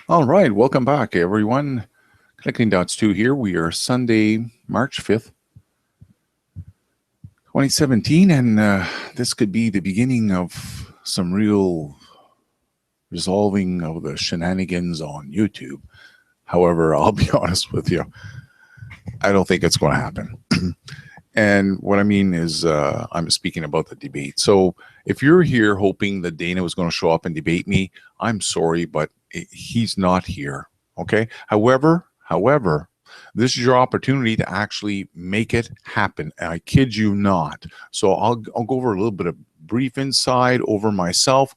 All right, welcome back, everyone. Connectingdots2 here. We are Sunday, March 5th, 2017, and this could be the beginning of some real resolving of the shenanigans on YouTube. However, I'll be honest with you, I don't think it's going to happen. And what I mean is, I'm speaking about the debate. So if you're here hoping that Dana was going to show up and debate me, I'm sorry, but he's not here. Okay. However, this is your opportunity to actually make it happen. And I kid you not. So I'll go over a little bit of brief insight over myself.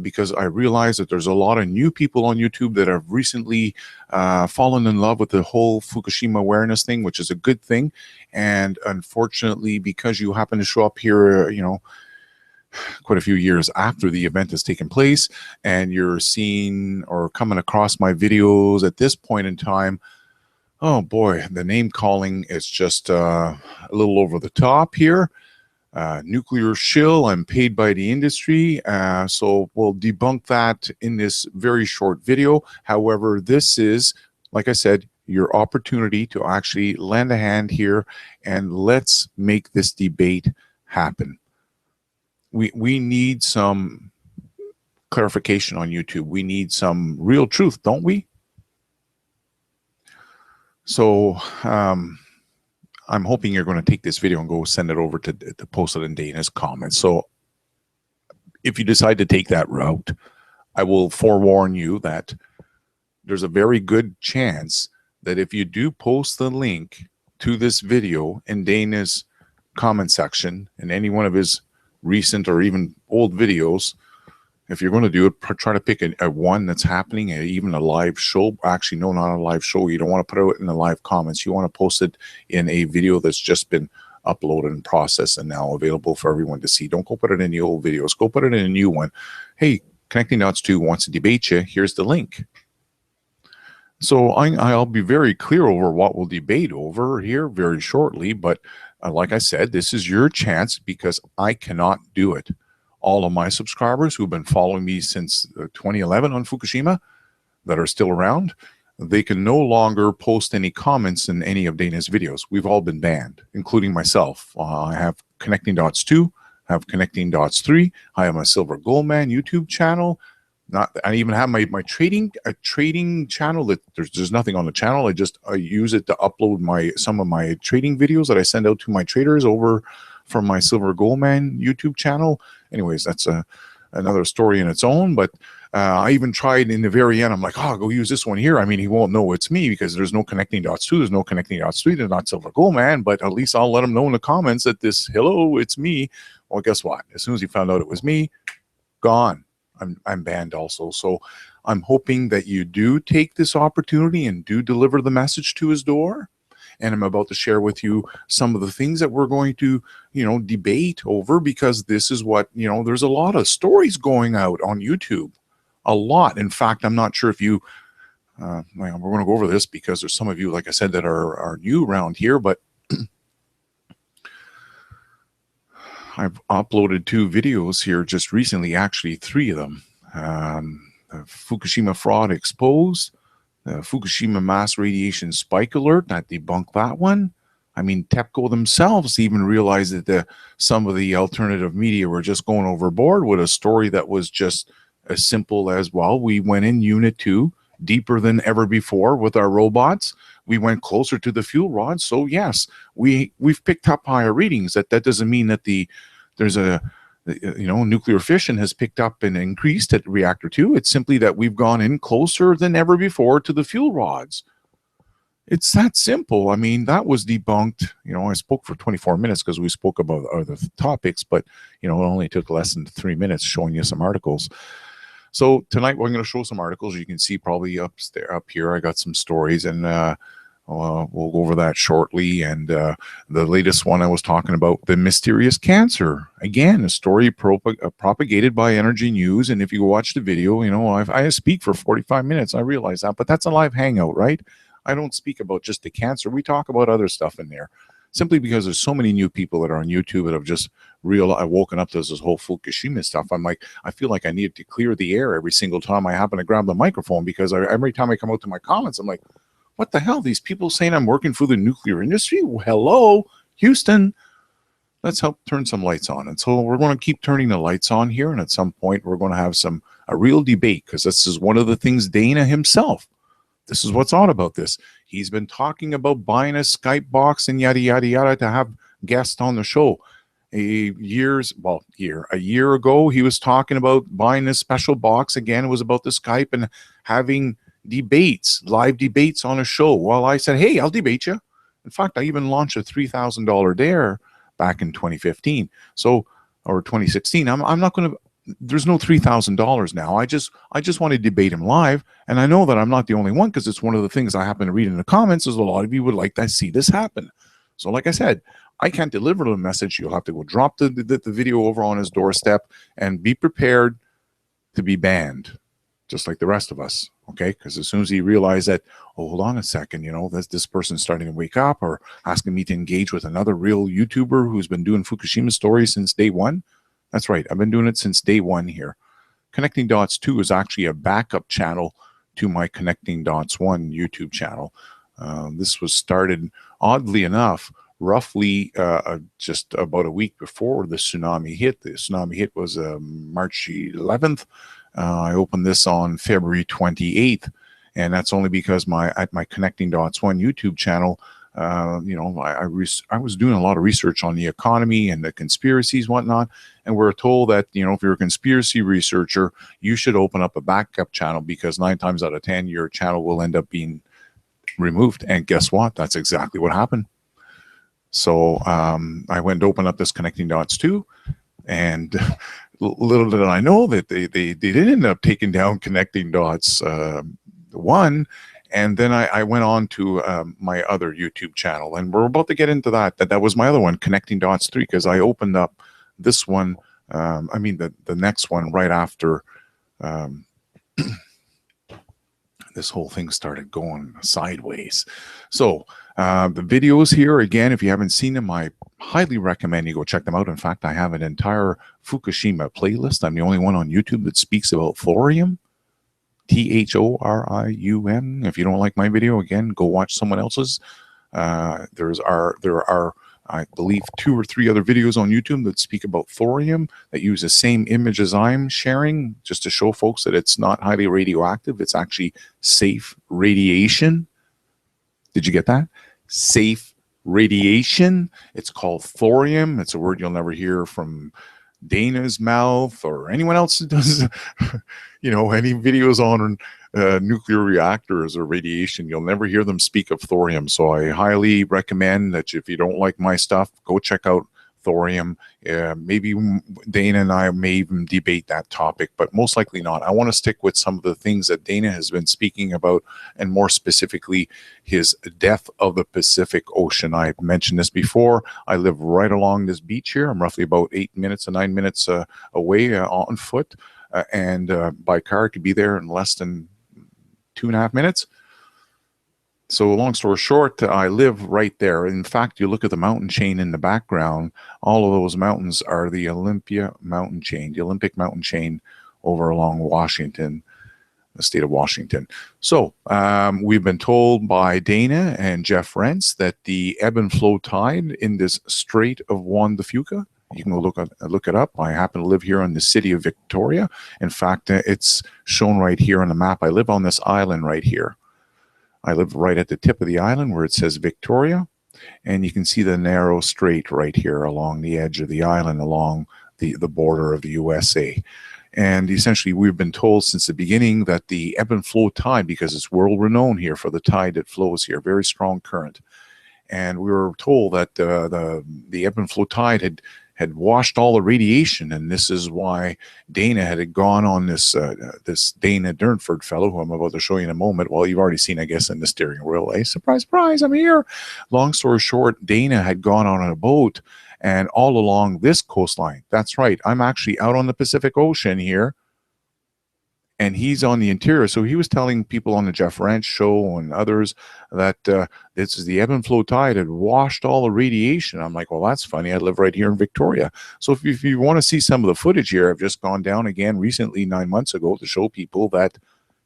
Because I realize that there's a lot of new people on YouTube that have recently fallen in love with the whole Fukushima awareness thing, which is a good thing. And unfortunately, because you happen to show up here, quite a few years after the event has taken place, and you're seeing or coming across my videos at this point in time, oh boy, the name calling is just a little over the top here. Nuclear shill, I'm paid by the industry, so we'll debunk that in this very short video. However, this is, like I said, your opportunity to actually lend a hand here, and let's make this debate happen. We need some clarification on YouTube. We need some real truth, don't we? So I'm hoping you're going to take this video and go send it over to post it in Dana's comments. So if you decide to take that route, I will forewarn you that there's a very good chance that if you do post the link to this video in Dana's comment section in any one of his recent or even old videos, if you're going to do it, try to pick a one that's happening, even a live show. Actually, no, not a live show. You don't want to put it in the live comments. You want to post it in a video that's just been uploaded and processed and now available for everyone to see. Don't go put it in the old videos. Go put it in a new one. Hey, Connectingdots2 wants to debate you. Here's the link. So I'll be very clear over what we'll debate over here very shortly. But like I said, this is your chance because I cannot do it. All of my subscribers who've been following me since 2011 on Fukushima that are still around, they can no longer post any comments in any of Dana's videos. We've all been banned, including myself. I have Connectingdots2, I have Connectingdots3, I have my Silver Gold Man YouTube channel. I even have my trading channel that there's nothing on the channel. I use it to upload some of my trading videos that I send out to my traders over from my Silver Gold Man YouTube channel. Anyways, that's another story in its own. But I even tried in the very end. I'm like, oh, go use this one here. I mean, he won't know it's me because there's no Connectingdots2, there's no Connectingdots3, there's not Silver Gold Man. But at least I'll let him know in the comments that hello, it's me. Well, guess what? As soon as he found out it was me, gone. I'm banned also. So I'm hoping that you do take this opportunity and do deliver the message to his door. And I'm about to share with you some of the things that we're going to, debate over, because this is what, there's a lot of stories going out on YouTube. A lot. In fact, I'm not sure if you, we're going to go over this because there's some of you, like I said, that are new around here, but I've uploaded 2 videos here just recently, actually 3 of them. The Fukushima fraud exposed, the Fukushima mass radiation spike alert, that debunked that one. I mean, TEPCO themselves even realized that some of the alternative media were just going overboard with a story that was just as simple as, well, we went in Unit 2 deeper than ever before with our robots. We went closer to the fuel rods. So yes, we've picked up higher readings. That doesn't mean that there's a nuclear fission has picked up and increased at reactor 2. It's simply that we've gone in closer than ever before to the fuel rods. It's that simple. I mean, that was debunked. I spoke for 24 minutes because we spoke about other topics, but it only took less than 3 minutes showing you some articles. So tonight we're going to show some articles. You can see probably up here. I got some stories, and we'll go over that shortly. And the latest one I was talking about, the mysterious cancer. Again, a story propagated by Energy News. And if you watch the video, I speak for 45 minutes. I realize that, but that's a live hangout, right? I don't speak about just the cancer. We talk about other stuff in there. simply because there's so many new people that are on YouTube that have just I've woken up to this whole Fukushima stuff. I'm like, I feel like I need to clear the air every single time I happen to grab the microphone, because every time I come out to my comments, I'm like, what the hell? These people saying I'm working for the nuclear industry? Well, hello, Houston. Let's help turn some lights on. And so we're going to keep turning the lights on here. And at some point, we're going to have a real debate, because this is one of the things Dana himself, this is what's odd about this. He's been talking about buying a Skype box and yada, yada, yada to have guests on the show. A year ago, he was talking about buying this special box. Again, it was about the Skype and having debates, live debates on a show. Well, I said, hey, I'll debate you. In fact, I even launched a $3,000 dare back in 2015. So, or 2016. I'm not going to, there's no $3,000 now. I just want to debate him live. And I know that I'm not the only one, because it's one of the things I happen to read in the comments is a lot of you would like to see this happen. So like I said, I can't deliver the message. You'll have to go drop the video over on his doorstep and be prepared to be banned, just like the rest of us. Okay, because as soon as he realized that, oh, hold on a second, you know, this person's starting to wake up or asking me to engage with another real YouTuber who's been doing Fukushima stories since day one. That's right, I've been doing it since day one here. Connectingdots2 is actually a backup channel to my Connectingdots1 YouTube channel. This was started, oddly enough, roughly just about a week before the tsunami hit. The tsunami hit was March 11th. I opened this on February 28th, and that's only because at my Connectingdots1 YouTube channel, you know, I was doing a lot of research on the economy and the conspiracies, whatnot, and we're told that, you know, if you're a conspiracy researcher, you should open up a backup channel, because 9 times out of 10, your channel will end up being removed. And guess what? That's exactly what happened. So I went to open up this Connectingdots2, and little did I know that they did end up taking down Connectingdots1, and then I went on to my other YouTube channel, and we're about to get into that. That was my other one, Connectingdots3, because I opened up this one, I mean the next one right after this whole thing started going sideways. So the videos here, again, if you haven't seen them, I highly recommend you go check them out. In fact, I have an entire Fukushima playlist. I'm the only one on YouTube that speaks about thorium, Thorium. If you don't like my video, again, go watch someone else's. There are, I believe, 2 or 3 other videos on YouTube that speak about thorium, that use the same image as I'm sharing, just to show folks that it's not highly radioactive. It's actually safe radiation. Did you get that? Safe radiation. It's called thorium. It's a word you'll never hear from Dana's mouth or anyone else that does, you know, any videos on nuclear reactors or radiation. You'll never hear them speak of thorium. So I highly recommend that if you don't like my stuff, go check out thorium. Maybe Dana and I may even debate that topic, but most likely not. I want to stick with some of the things that Dana has been speaking about, and more specifically, his death of the Pacific Ocean. I've mentioned this before. I live right along this beach here. I'm roughly about 8 minutes to 9 minutes away on foot, and by car I could be there in less than 2.5 minutes. So long story short, I live right there. In fact, you look at the mountain chain in the background, all of those mountains are the Olympia mountain chain, the Olympic mountain chain over along Washington, the state of Washington. So we've been told by Dana and Jeff Rense that the ebb and flow tide in this Strait of Juan de Fuca, you can go look it up. I happen to live here in the city of Victoria. In fact, it's shown right here on the map. I live on this island right here. I live right at the tip of the island where it says Victoria, and you can see the narrow strait right here along the edge of the island, along the border of the USA. And essentially, we've been told since the beginning that the ebb and flow tide, because it's world renowned here for the tide that flows here, very strong current. And we were told that the ebb and flow tide had washed all the radiation, and this is why Dana had gone on this this Dana Durnford fellow, who I'm about to show you in a moment. Well, you've already seen, I guess, in the steering wheel. Eh? Surprise, surprise, I'm here. Long story short, Dana had gone on a boat, and all along this coastline. That's right, I'm actually out on the Pacific Ocean here, and he's on the interior. So he was telling people on the Jeff Rense show and others that this is the ebb and flow tide had washed all the radiation. I'm like, well, that's funny. I live right here in Victoria. So if you want to see some of the footage here, I've just gone down again recently 9 months ago to show people that,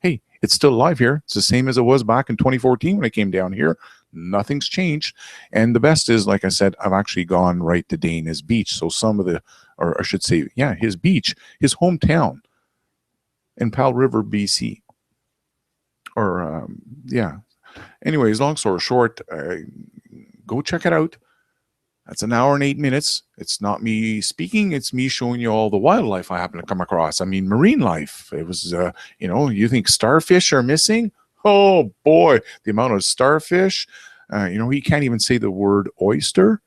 hey, it's still alive here. It's the same as it was back in 2014 when I came down here. Nothing's changed. And the best is, like I said, I've actually gone right to Dana's beach. So some of the, or I should say, yeah, his beach, his hometown in Powell River, BC. Or, yeah. Anyways, long story short, go check it out. That's an hour and 8 minutes. It's not me speaking. It's me showing you all the wildlife I happen to come across. I mean, marine life. It was, you know, you think starfish are missing? Oh, boy. The amount of starfish. You know, he can't even say the word oyster.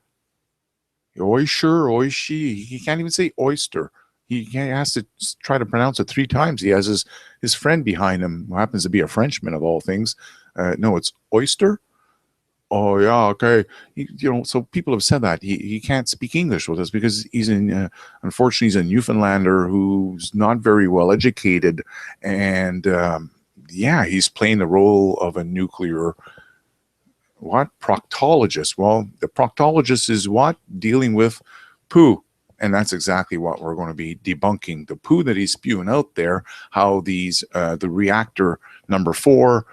Oyster, oishi. He can't even say oyster. He has to try to pronounce it 3 times. He has his friend behind him, who happens to be a Frenchman of all things. No, it's oyster. Oh yeah, okay. You know, so people have said that he can't speak English with us because he's in. Unfortunately, he's a Newfoundlander who's not very well educated, and yeah, he's playing the role of a nuclear proctologist. Well, the proctologist is what? Dealing with poo. And that's exactly what we're going to be debunking. The poo that he's spewing out there, how these, the reactor number 4,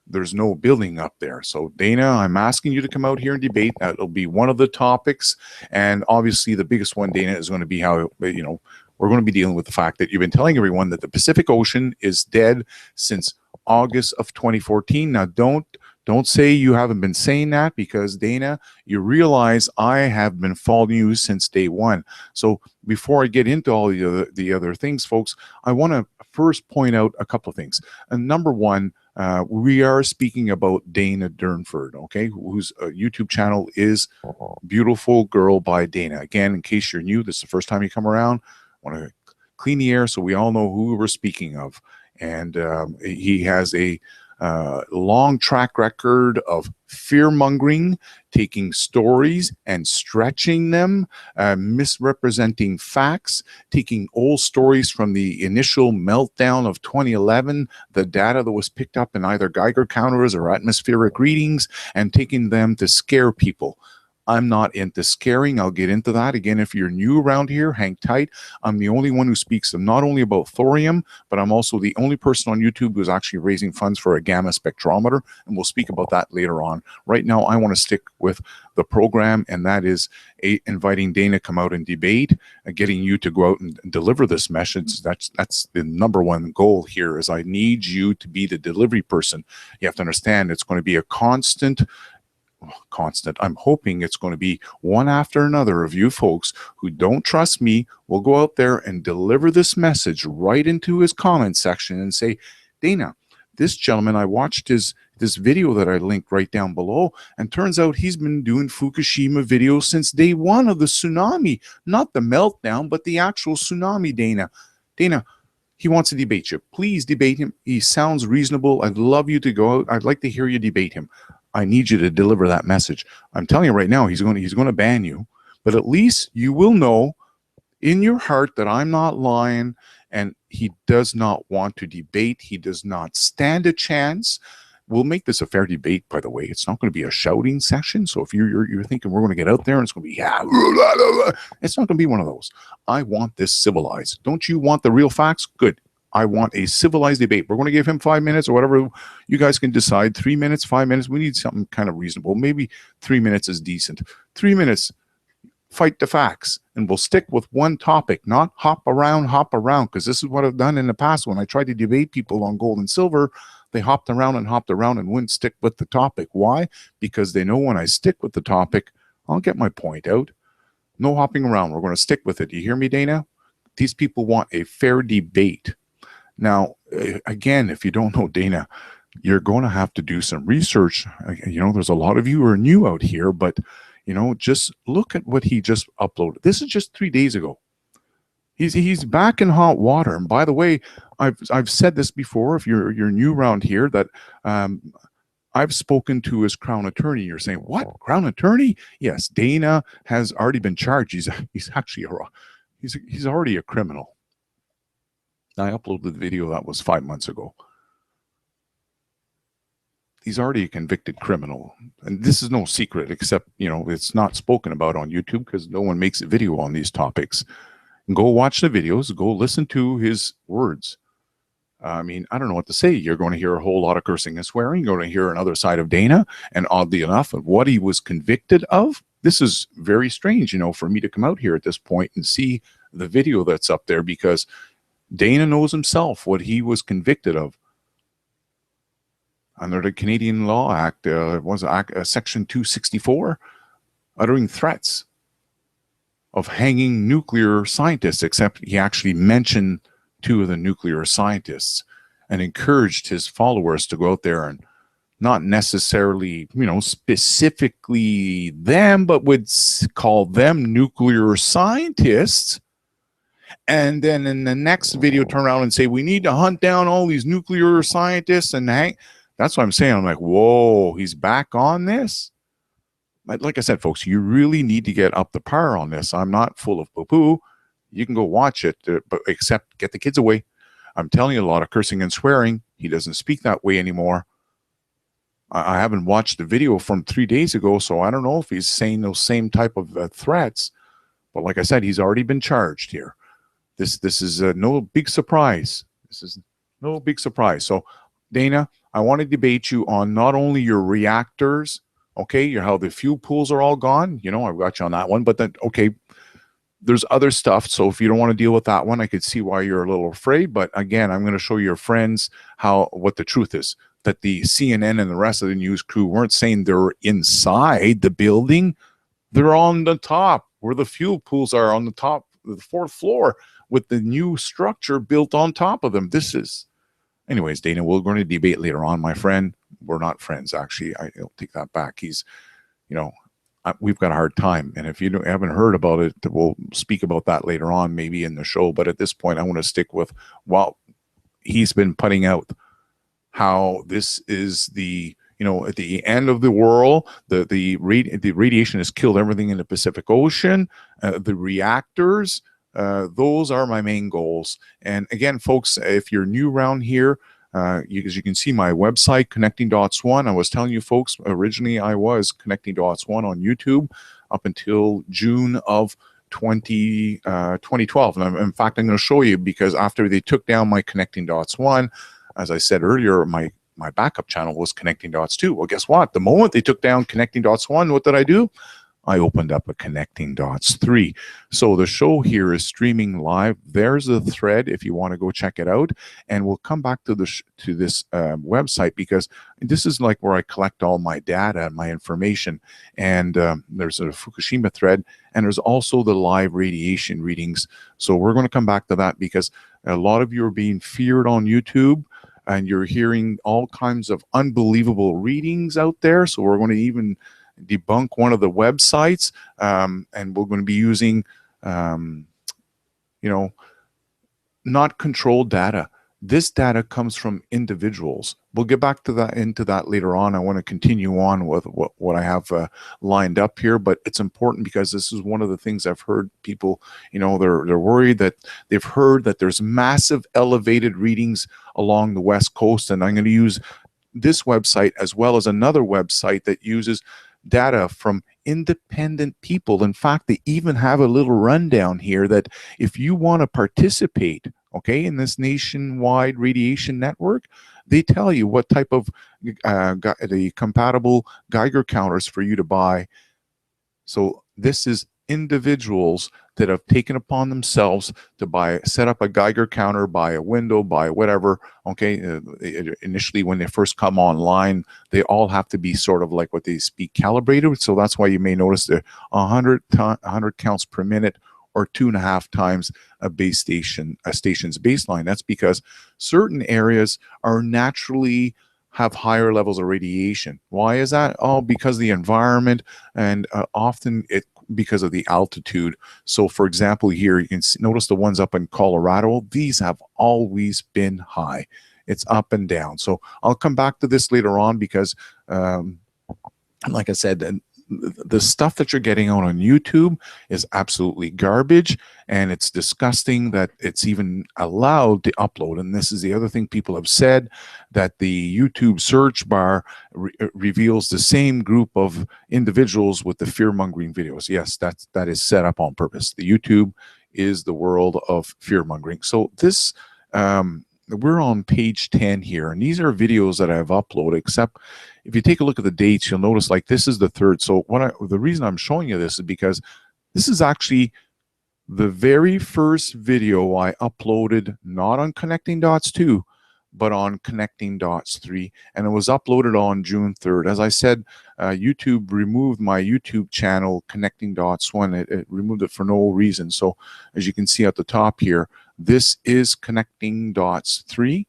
there's no building up there. So Dana, I'm asking you to come out here and debate. That'll be one of the topics. And obviously the biggest one, Dana, is going to be how, you know, we're going to be dealing with the fact that you've been telling everyone that the Pacific Ocean is dead since August of 2014. Now, don't say you haven't been saying that, because Dana, you realize I have been following you since day one. So before I get into all the other things, folks, I want to first point out a couple of things. And number one, we are speaking about Dana Durnford, okay, whose YouTube channel is Beautiful Girl by Dana. Again, in case you're new, this is the first time you come around, I want to clean the air so we all know who we're speaking of. And he has a long track record of fear-mongering, taking stories and stretching them, misrepresenting facts, taking old stories from the initial meltdown of 2011, the data that was picked up in either Geiger counters or atmospheric readings, and taking them to scare people. I'm not into scaring. I'll get into that. Again, if you're new around here, hang tight. I'm the only one who speaks not only about thorium, but I'm also the only person on YouTube who's actually raising funds for a gamma spectrometer, and we'll speak about that later on. Right now, I want to stick with the program, and that is inviting Dana to come out and debate, getting you to go out and deliver this message. That's the number one goal here, is I need you to be the delivery person. You have to understand it's going to be a constant. I'm hoping it's going to be one after another of you folks who don't trust me will go out there and deliver this message right into his comment section and say, Dana, this gentleman, I watched this video that I linked right down below, and turns out he's been doing Fukushima videos since day one of the tsunami, not the meltdown, but the actual tsunami. Dana, he wants to debate you. Please debate him. He sounds reasonable. I'd love you to go out. I'd like to hear you debate him. I need you to deliver that message. I'm telling you right now, he's going to ban you, but at least you will know in your heart that I'm not lying, and he does not want to debate. He does not stand a chance. We'll make this a fair debate, by the way. It's not going to be a shouting session. So if you're thinking we're going to get out there and it's going to be, yeah, it's not going to be one of those. I want this civilized. Don't you want the real facts? Good. I want a civilized debate. We're going to give him 5 minutes or whatever. You guys can decide. 3 minutes, 5 minutes. We need something kind of reasonable. Maybe 3 minutes is decent. 3 minutes, fight the facts. And we'll stick with one topic, not hop around, because this is what I've done in the past. When I tried to debate people on gold and silver, they hopped around and wouldn't stick with the topic. Why? Because they know when I stick with the topic, I'll get my point out. No hopping around. We're going to stick with it. You hear me, Dana? These people want a fair debate. Now, again, if you don't know Dana, you're going to have to do some research. You know, there's a lot of you who are new out here, but, you know, just look at what he just uploaded. This is just 3 days ago. He's back in hot water. And by the way, I've said this before, if you're new around here, that I've spoken to his Crown attorney. You're saying, what? Crown attorney? Yes, Dana has already been charged. He's actually he's already a criminal. I uploaded the video that was 5 months ago. He's already a convicted criminal. And this is no secret, except, you know, it's not spoken about on YouTube because no one makes a video on these topics. Go watch the videos, go listen to his words. I mean, I don't know what to say. You're going to hear a whole lot of cursing and swearing. You're going to hear another side of Dana. And oddly enough, of what he was convicted of, this is very strange, you know, for me to come out here at this point and see the video that's up there, because Dana knows himself what he was convicted of. Under the Canadian Law Act, Section 264, uttering threats of hanging nuclear scientists, except he actually mentioned 2 of the nuclear scientists and encouraged his followers to go out there and not necessarily, you know, specifically them, but would call them nuclear scientists. And then in the next video, turn around and say, we need to hunt down all these nuclear scientists and hang. That's what I'm saying. I'm like, whoa, he's back on this. Like I said, folks, you really need to get up the par on this. I'm not full of poo-poo. You can go watch it, but except get the kids away. I'm telling you, a lot of cursing and swearing. He doesn't speak that way anymore. I haven't watched the video from 3 days ago, so I don't know if he's saying those same type of threats. But like I said, he's already been charged here. This is no big surprise. This is no big surprise. So, Dana, I want to debate you on not only your reactors, okay, how the fuel pools are all gone. You know, I've got you on that one. But then, okay, there's other stuff. So if you don't want to deal with that one, I could see why you're a little afraid. But again, I'm going to show your friends what the truth is. That the CNN and the rest of the news crew weren't saying they're inside the building. They're on the top where the fuel pools are, on the top, the 4th floor, with the new structure built on top of them. This is... Anyways, Dana, we're going to debate later on, my friend. We're not friends, actually. I'll take that back. He's, you know, we've got a hard time. And if you haven't heard about it, we'll speak about that later on, maybe in the show. But at this point, I want to stick with, well, he's been putting out how this is the, you know, at the end of the world, the radiation has killed everything in the Pacific Ocean, the reactors. Those are my main goals. And again, folks, if you're new around here, as you can see my website, Connectingdots1. I was telling you folks, originally I was Connectingdots1 on YouTube up until June of 2012. And in fact, I'm going to show you, because after they took down my Connectingdots1, as I said earlier, my backup channel was Connectingdots2. Well, guess what? The moment they took down Connectingdots1, what did I do? I opened up a Connectingdots3. So the show here is streaming live. There's a thread if you want to go check it out. And we'll come back to this website, because this is like where I collect all my data and my information. And there's a Fukushima thread, and there's also the live radiation readings. So we're going to come back to that, because a lot of you are being feared on YouTube, and you're hearing all kinds of unbelievable readings out there. So we're going to even debunk one of the websites, and we're going to be using you know, not controlled data. This data comes from individuals. We'll get back to that, into that later on. I want to continue on with what I have lined up here, but it's important because this is one of the things I've heard people, you know, they're worried that they've heard that there's massive elevated readings along the West Coast, and I'm going to use this website as well as another website that uses data from independent people. In fact, they even have a little rundown here that if you want to participate, okay, in this nationwide radiation network, they tell you what type of the compatible Geiger counters for you to buy. So this is individuals that have taken upon themselves to set up a Geiger counter, buy a window, buy whatever. Okay, initially when they first come online, they all have to be sort of like what they speak calibrated. So that's why you may notice they're 100 counts per minute, or 2.5 times a station's baseline. That's because certain areas are naturally have higher levels of radiation. Why is that? Oh, because of the environment, and often because of the altitude. So for example, here you can notice the ones up in Colorado, these have always been high. It's up and down. So I'll come back to this later on, because like I said, the stuff that you're getting out on YouTube is absolutely garbage, and it's disgusting that it's even allowed to upload. And this is the other thing people have said, that the YouTube search bar reveals the same group of individuals with the fear-mongering videos. Yes, that is set up on purpose. The YouTube is the world of fear-mongering. So this we're on page 10 here, and these are videos that I've uploaded, except if you take a look at the dates, you'll notice like this is the third. So the reason I'm showing you this is because this is actually the very first video I uploaded, not on Connectingdots2, but on Connectingdots3, and it was uploaded on June 3rd. As I said, YouTube removed my YouTube channel, Connectingdots1. It removed it for no reason. So as you can see at the top here, this is Connectingdots3.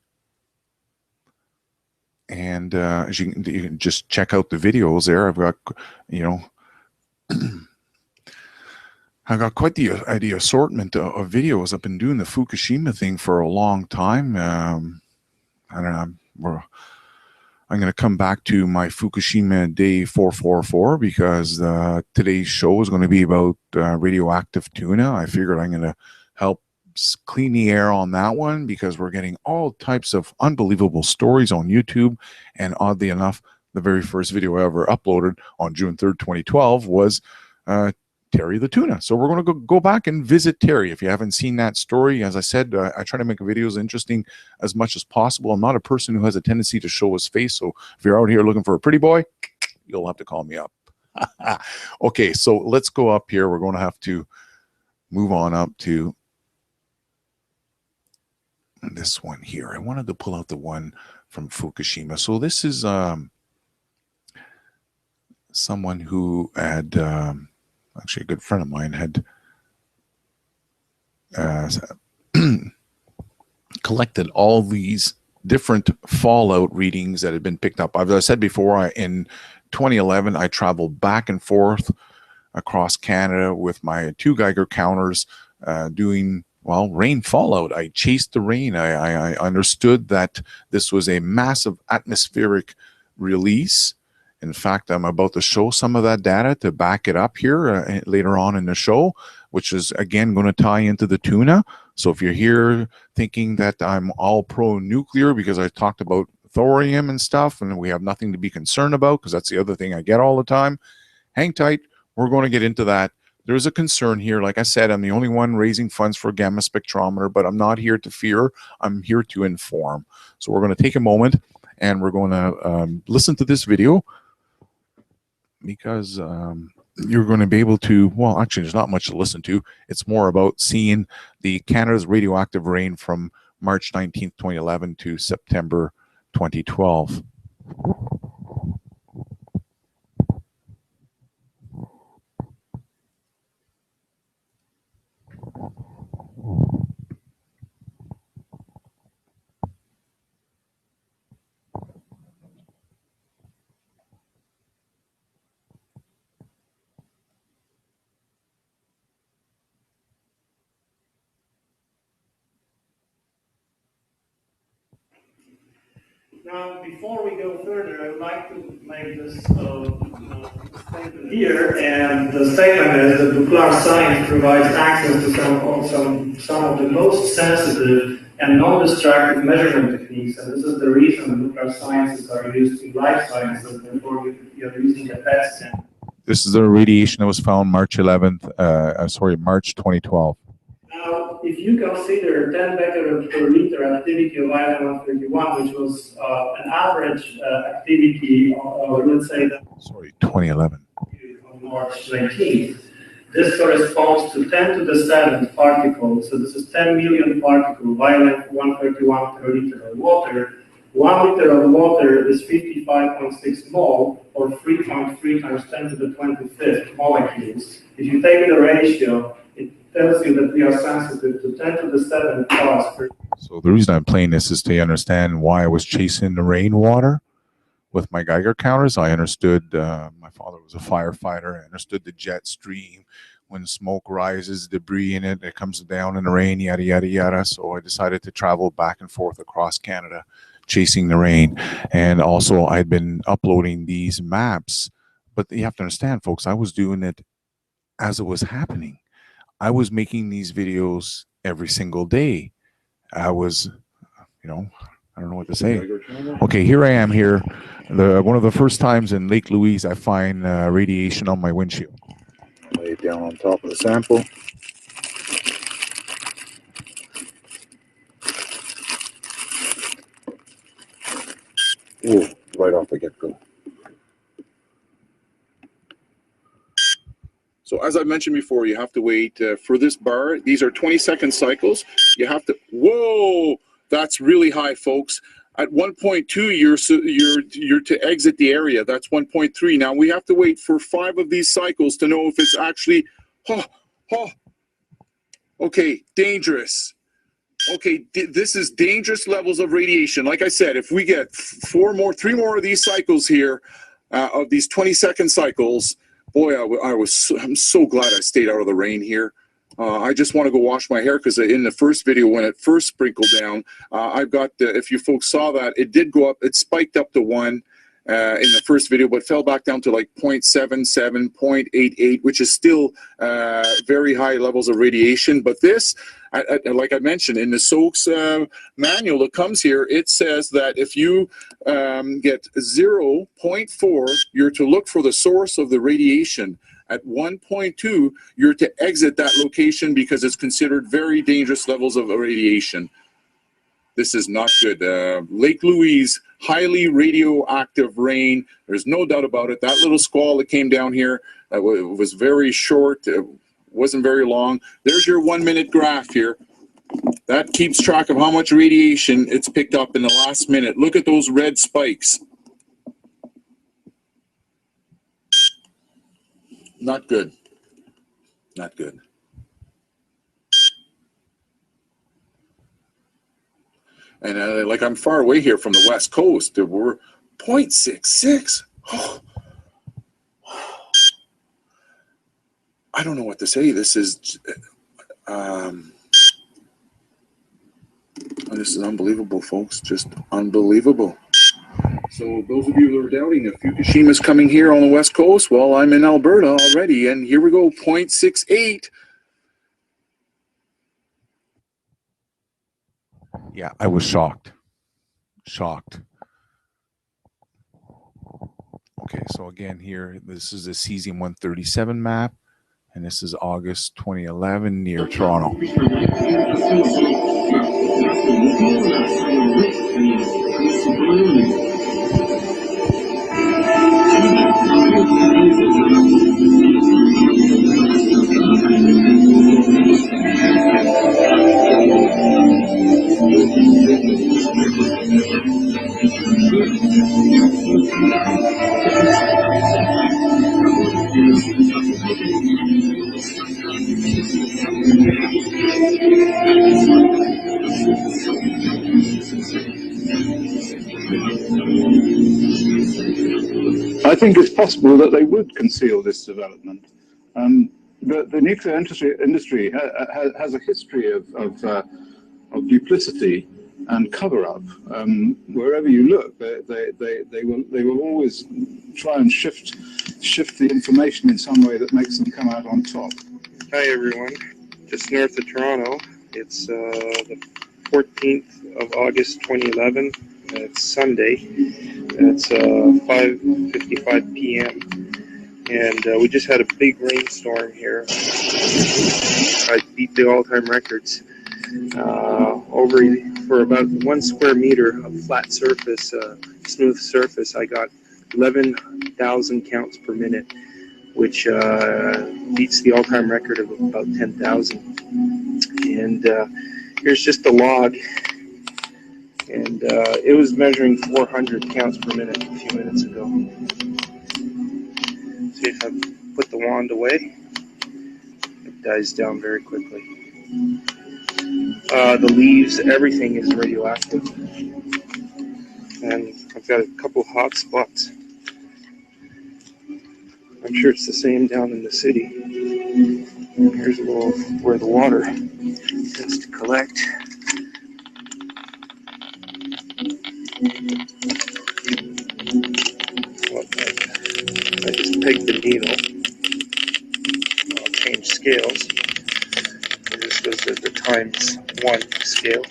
And as you can just check out the videos there. I've got, you know, I got quite the assortment of videos. I've been doing the Fukushima thing for a long time. I don't know. I'm going to come back to my Fukushima day 444 because today's show is going to be about radioactive tuna. I figured I'm going to help clean the air on that one because we're getting all types of unbelievable stories on YouTube. And oddly enough, the very first video I ever uploaded on June 3rd, 2012 was Terry the tuna. So we're going to go back and visit Terry. If you haven't seen that story, as I said, I try to make videos interesting as much as possible. I'm not a person who has a tendency to show his face. So if you're out here looking for a pretty boy, you'll have to call me up. Okay, so let's go up here. We're going to have to move on up to this one here. I wanted to pull out the one from Fukushima. So this is someone who had actually a good friend of mine had collected all these different fallout readings that had been picked up. As I said before, in 2011 I traveled back and forth across Canada with my 2 Geiger counters doing, well, rain fallout. I chased the rain. I understood that this was a massive atmospheric release. In fact, I'm about to show some of that data to back it up here later on in the show, which is, again, going to tie into the tuna. So if you're here thinking that I'm all pro-nuclear because I talked about thorium and stuff and we have nothing to be concerned about, because that's the other thing I get all the time, hang tight. We're going to get into that. There's a concern here. Like I said, I'm the only one raising funds for a gamma spectrometer, but I'm not here to fear. I'm here to inform. So we're going to take a moment and we're going to listen to this video because you're going to be able to, well, actually, there's not much to listen to. It's more about seeing the Canada's radioactive rain from March 19th, 2011 to September 2012. Now, before we go further, I would like to make this statement here, and the statement is that nuclear science provides access to some of the most sensitive and non-destructive measurement techniques, and this is the reason nuclear sciences are used in life sciences, therefore we are using a PET scan. This is the radiation that was found March 11th, March 2012. Now, if you consider 10 becquerel per liter activity of iron-131, which was an average activity, let's say that 2011. On March 19th, this corresponds to 10 to the 7th particles. So this is 10 million particles, violent 131 per liter of water. 1 liter of water is 55.6 mole, or 3.3 times 10 to the 25th molecules. If you take the ratio, it tells you that we are sensitive to 10 to the 7th parts per. So the reason I'm playing this is to understand why I was chasing the rainwater with my Geiger counters. I understood, my father was a firefighter. I understood the jet stream. When smoke rises, debris in it, it comes down in the rain, yada, yada, yada. So I decided to travel back and forth across Canada, chasing the rain. And also I'd been uploading these maps But you have to understand, folks, I was doing it as it was happening. I was making these videos every single day. I was, you know, I don't know what to say. Okay, here I am here. One of the first times in Lake Louise, I find radiation on my windshield. Lay it down on top of the sample. Ooh, right off the get-go. So as I mentioned before, you have to wait for this bar. These are 20-second cycles. You have to, whoa, that's really high, folks. At 1.2, you're to exit the area. That's 1.3. Now we have to wait for 5 of these cycles to know if it's actually, okay, dangerous. Okay, this is dangerous levels of radiation. Like I said, if we get 3 more of these cycles here, of these 20-second cycles, boy, I'm so glad I stayed out of the rain here. I just want to go wash my hair because in the first video, when it first sprinkled down, I've got, if you folks saw that, it did go up, it spiked up to 1 in the first video, but fell back down to like 0.77, 0.88, which is still very high levels of radiation. But this, like I mentioned, in the SOAK's manual that comes here, it says that if you get 0.4, you're to look for the source of the radiation. At 1.2, you're to exit that location because it's considered very dangerous levels of radiation. This is not good. Lake Louise, highly radioactive rain. There's no doubt about it. That little squall that came down here was very short. It wasn't very long. There's your 1-minute graph here. That keeps track of how much radiation it's picked up in the last minute. Look at those red spikes. Not good. Not good. And like I'm far away here from the West Coast. We're 0.66. Oh. I don't know what to say. This is unbelievable, folks. Just unbelievable. So those of you who are doubting if Fukushima is coming here on the West Coast, well, I'm in Alberta already, and here we go, 0.68. Yeah, I was shocked. Shocked. Okay, so again here, this is a cesium-137 map, and this is August 2011 near Toronto. I think it's possible that they would conceal this development. The nuclear industry has a history of duplicity and cover-up. Wherever you look, they will always try and shift the information in some way that makes them come out on top. Hi everyone, just north of Toronto. It's the 14th of August 2011. It's Sunday. It's 5:55 p.m. and we just had a big rainstorm here. I beat the all-time records. Over for about 1 square meter of flat surface, smooth surface, I got 11,000 counts per minute, which beats the all-time record of about 10,000. And here's just the log. And it was measuring 400 counts per minute a few minutes ago. See if I put the wand away, it dies down very quickly. The leaves, everything is radioactive. And I've got a couple hot spots. I'm sure it's the same down in the city. And here's a little where the water tends to collect. I just peg the needle. I'll change scales. This was at the ×1 scale.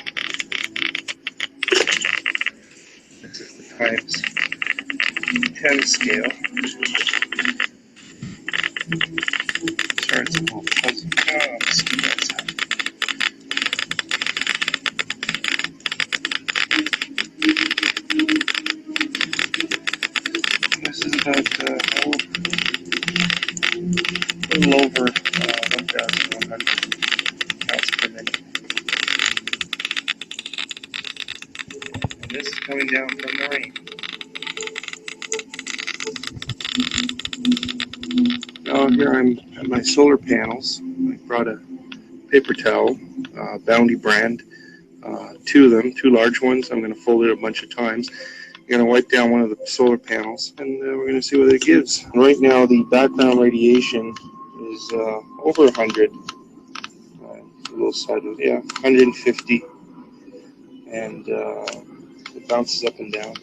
This is the ×10 scale. Sorry, it's a little fuzzy. Let's see what's that. This is about a little over 1,100 counts per minute. And this is coming down from the rain. Now here I'm at my solar panels. I brought a paper towel, Bounty brand, 2 of them, 2 large ones. I'm going to fold it a bunch of times. I'm going to wipe down one of the solar panels, and we're going to see what it gives. Right now, the background radiation is over 100. A little sideways, yeah, 150, and it bounces up and down.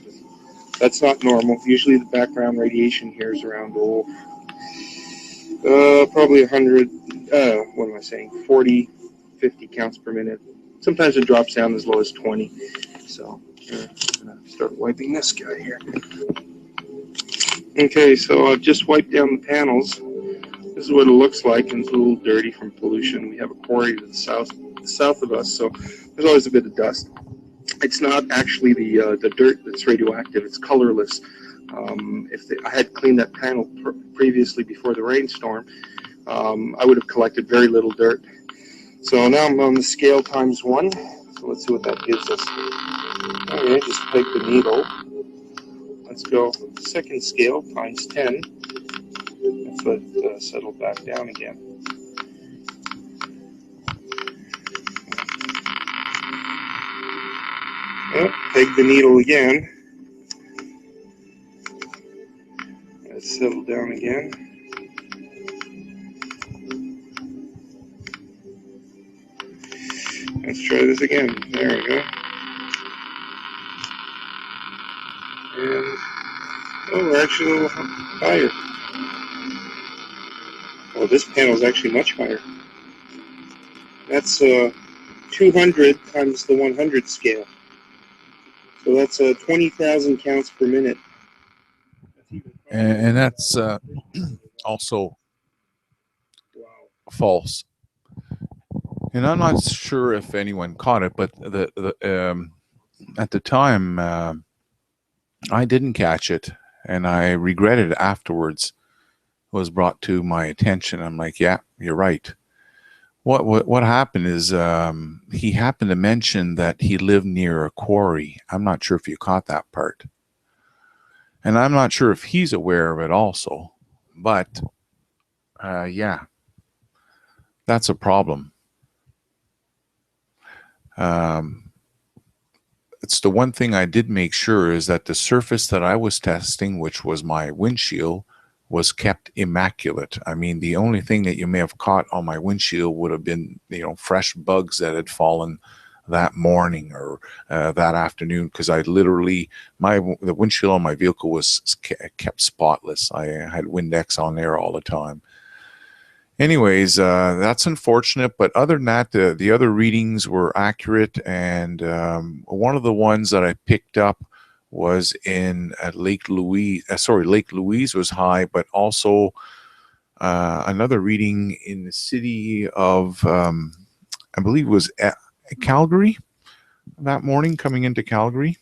That's not normal. Usually, the background radiation here is around probably 100. What am I saying? 40, 50 counts per minute. Sometimes it drops down as low as 20. So I'm gonna start wiping this guy here. Okay, so I've just wiped down the panels. This is what it looks like, and it's a little dirty from pollution. We have a quarry to the south of us, so there's always a bit of dust. It's not actually the dirt that's radioactive. It's colorless. I had cleaned that panel previously before the rainstorm, I would have collected very little dirt. So now I'm on the scale ×1. So let's see what that gives us. Okay, just peg the needle. Let's go second scale ×10. Let's let it settle back down again. Oh, peg the needle again. Let's settle down again. Let's try this again. There we go. And, oh, we're actually a little higher. Oh, this panel is actually much higher. That's 200 times the 100 scale. So that's 20,000 counts per minute. And that's also false. And I'm not sure if anyone caught it, but at the time, I didn't catch it, and I regretted it afterwards. It was brought to my attention. I'm like, yeah, you're right. What happened is he happened to mention that he lived near a quarry. I'm not sure if you caught that part. And I'm not sure if he's aware of it also. But, yeah, that's a problem. It's the one thing I did make sure is that the surface that I was testing, which was my windshield, was kept immaculate. I mean, the only thing that you may have caught on my windshield would have been, fresh bugs that had fallen that morning or that afternoon, because I literally, the windshield on my vehicle was kept spotless. I had Windex on there all the time. Anyways, that's unfortunate, but other than that, the other readings were accurate, and one of the ones that I picked up was in Lake Louise. Lake Louise was high, but also another reading in the city of, I believe it was Calgary that morning, coming into Calgary.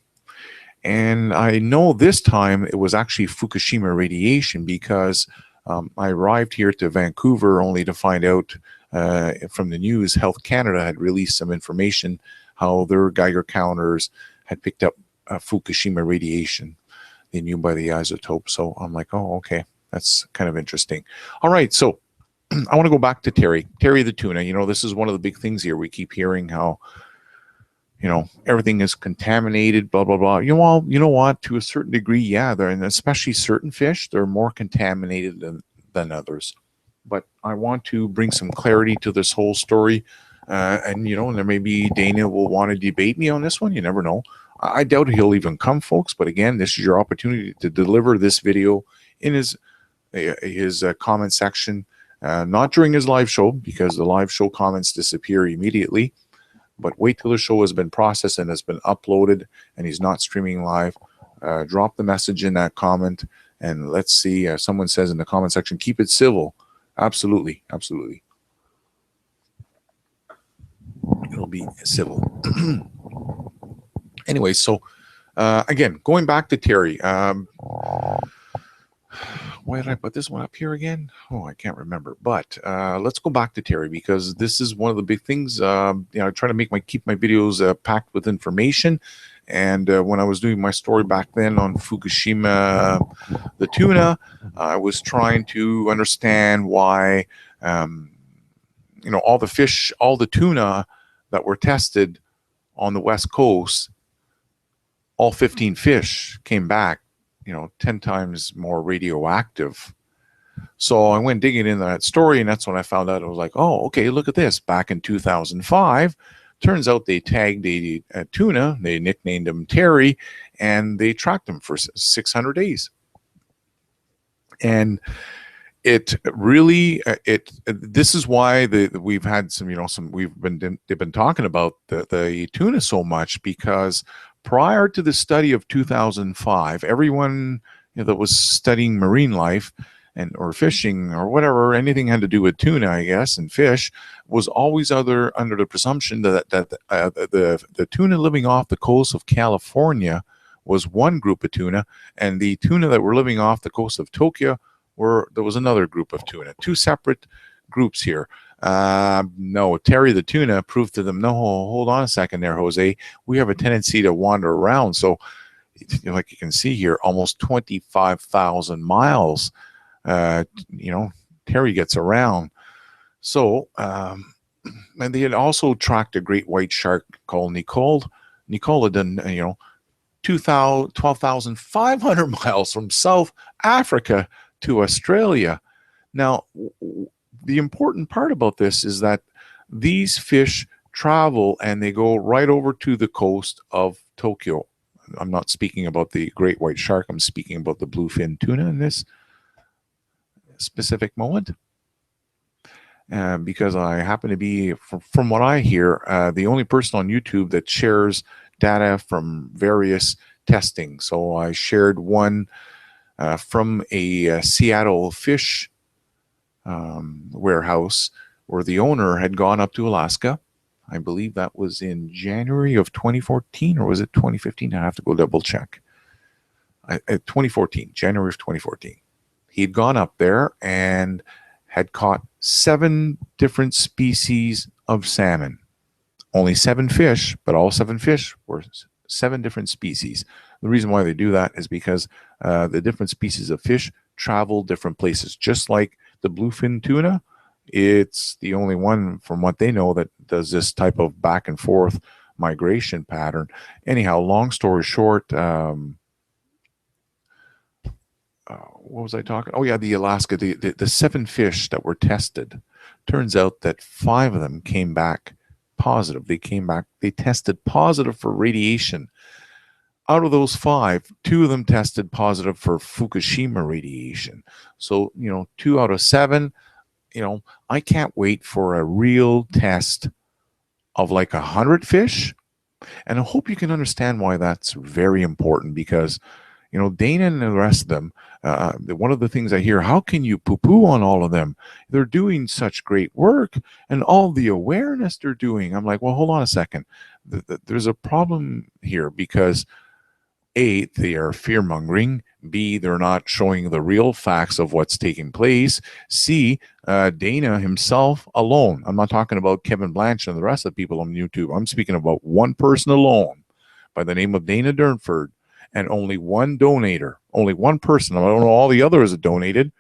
And I know this time it was actually Fukushima radiation, because I arrived here to Vancouver only to find out from the news, Health Canada had released some information how their Geiger counters had picked up Fukushima radiation. They knew by the isotope. So I'm like, oh, okay, that's kind of interesting. All right, so I want to go back to Terry the tuna. This is one of the big things here. We keep hearing how, everything is contaminated, blah, blah, blah. You know what? To a certain degree, yeah, and especially certain fish, they're more contaminated than others. But I want to bring some clarity to this whole story. And there may be Dana will want to debate me on this one. You never know. I doubt he'll even come, folks. But again, this is your opportunity to deliver this video in as his comment section, not during his live show, because the live show comments disappear immediately, but wait till the show has been processed and has been uploaded and he's not streaming live. Drop the message in that comment, and let's see. Someone says in the comment section, keep it civil. Absolutely, absolutely. It'll be civil. Anyway, so again, going back to Terry. Why did I put this one up here again? Oh, I can't remember. But let's go back to Terry, because this is one of the big things. I try to keep my videos packed with information. And when I was doing my story back then on Fukushima, the tuna, I was trying to understand why, all the fish, all the tuna that were tested on the West Coast, all 15 fish came back, 10 times more radioactive. So I went digging into that story, and that's when I found out. I was like, oh, okay, look at this. Back in 2005, turns out they tagged a tuna. They nicknamed him Terry, and they tracked him for 600 days. And it really, this is why we've had they've been talking about the tuna so much, because prior to the study of 2005, everyone that was studying marine life or fishing or whatever, anything had to do with tuna, I guess, and fish, was always under the presumption that the tuna living off the coast of California was one group of tuna, and the tuna that were living off the coast of Tokyo there was another group of tuna, two separate groups here. No, Terry the tuna proved to them, no, hold on a second there, Jose. We have a tendency to wander around. So, like you can see here, almost 25,000 miles. Terry gets around. So, and they had also tracked a great white shark called Nicole. Nicole had done, 12,500 miles from South Africa to Australia. Now, the important part about this is that these fish travel and they go right over to the coast of Tokyo. I'm not speaking about the great white shark. I'm speaking about the bluefin tuna in this specific moment. Because I happen to be, from what I hear, the only person on YouTube that shares data from various testing. So I shared one from a Seattle fish warehouse where the owner had gone up to Alaska. I believe that was in January of 2014, or was it 2015? I have to go double check. 2014, January of 2014. He had gone up there and had caught 7 different species of salmon. Only 7 fish, but all 7 fish were 7 different species. The reason why they do that is because the different species of fish travel different places. Just like the bluefin tuna, it's the only one, from what they know, that does this type of back and forth migration pattern. Anyhow, long story short, what was I talking? Oh yeah, the Alaska, the 7 fish that were tested. Turns out that 5 of them came back positive. They tested positive for radiation. Out of those 5, 2 of them tested positive for Fukushima radiation. So, 2 out of 7, I can't wait for a real test of like 100 fish. And I hope you can understand why that's very important, because, Dana and the rest of them, one of the things I hear, how can you poo-poo on all of them? They're doing such great work and all the awareness they're doing. I'm like, well, hold on a second. There's a problem here, because A, they are fear-mongering. B, they're not showing the real facts of what's taking place. C, Dana himself alone. I'm not talking about Kevin Blanch and the rest of the people on YouTube. I'm speaking about one person alone by the name of Dana Durnford, and only one donator. Only one person. I don't know all the others that donated.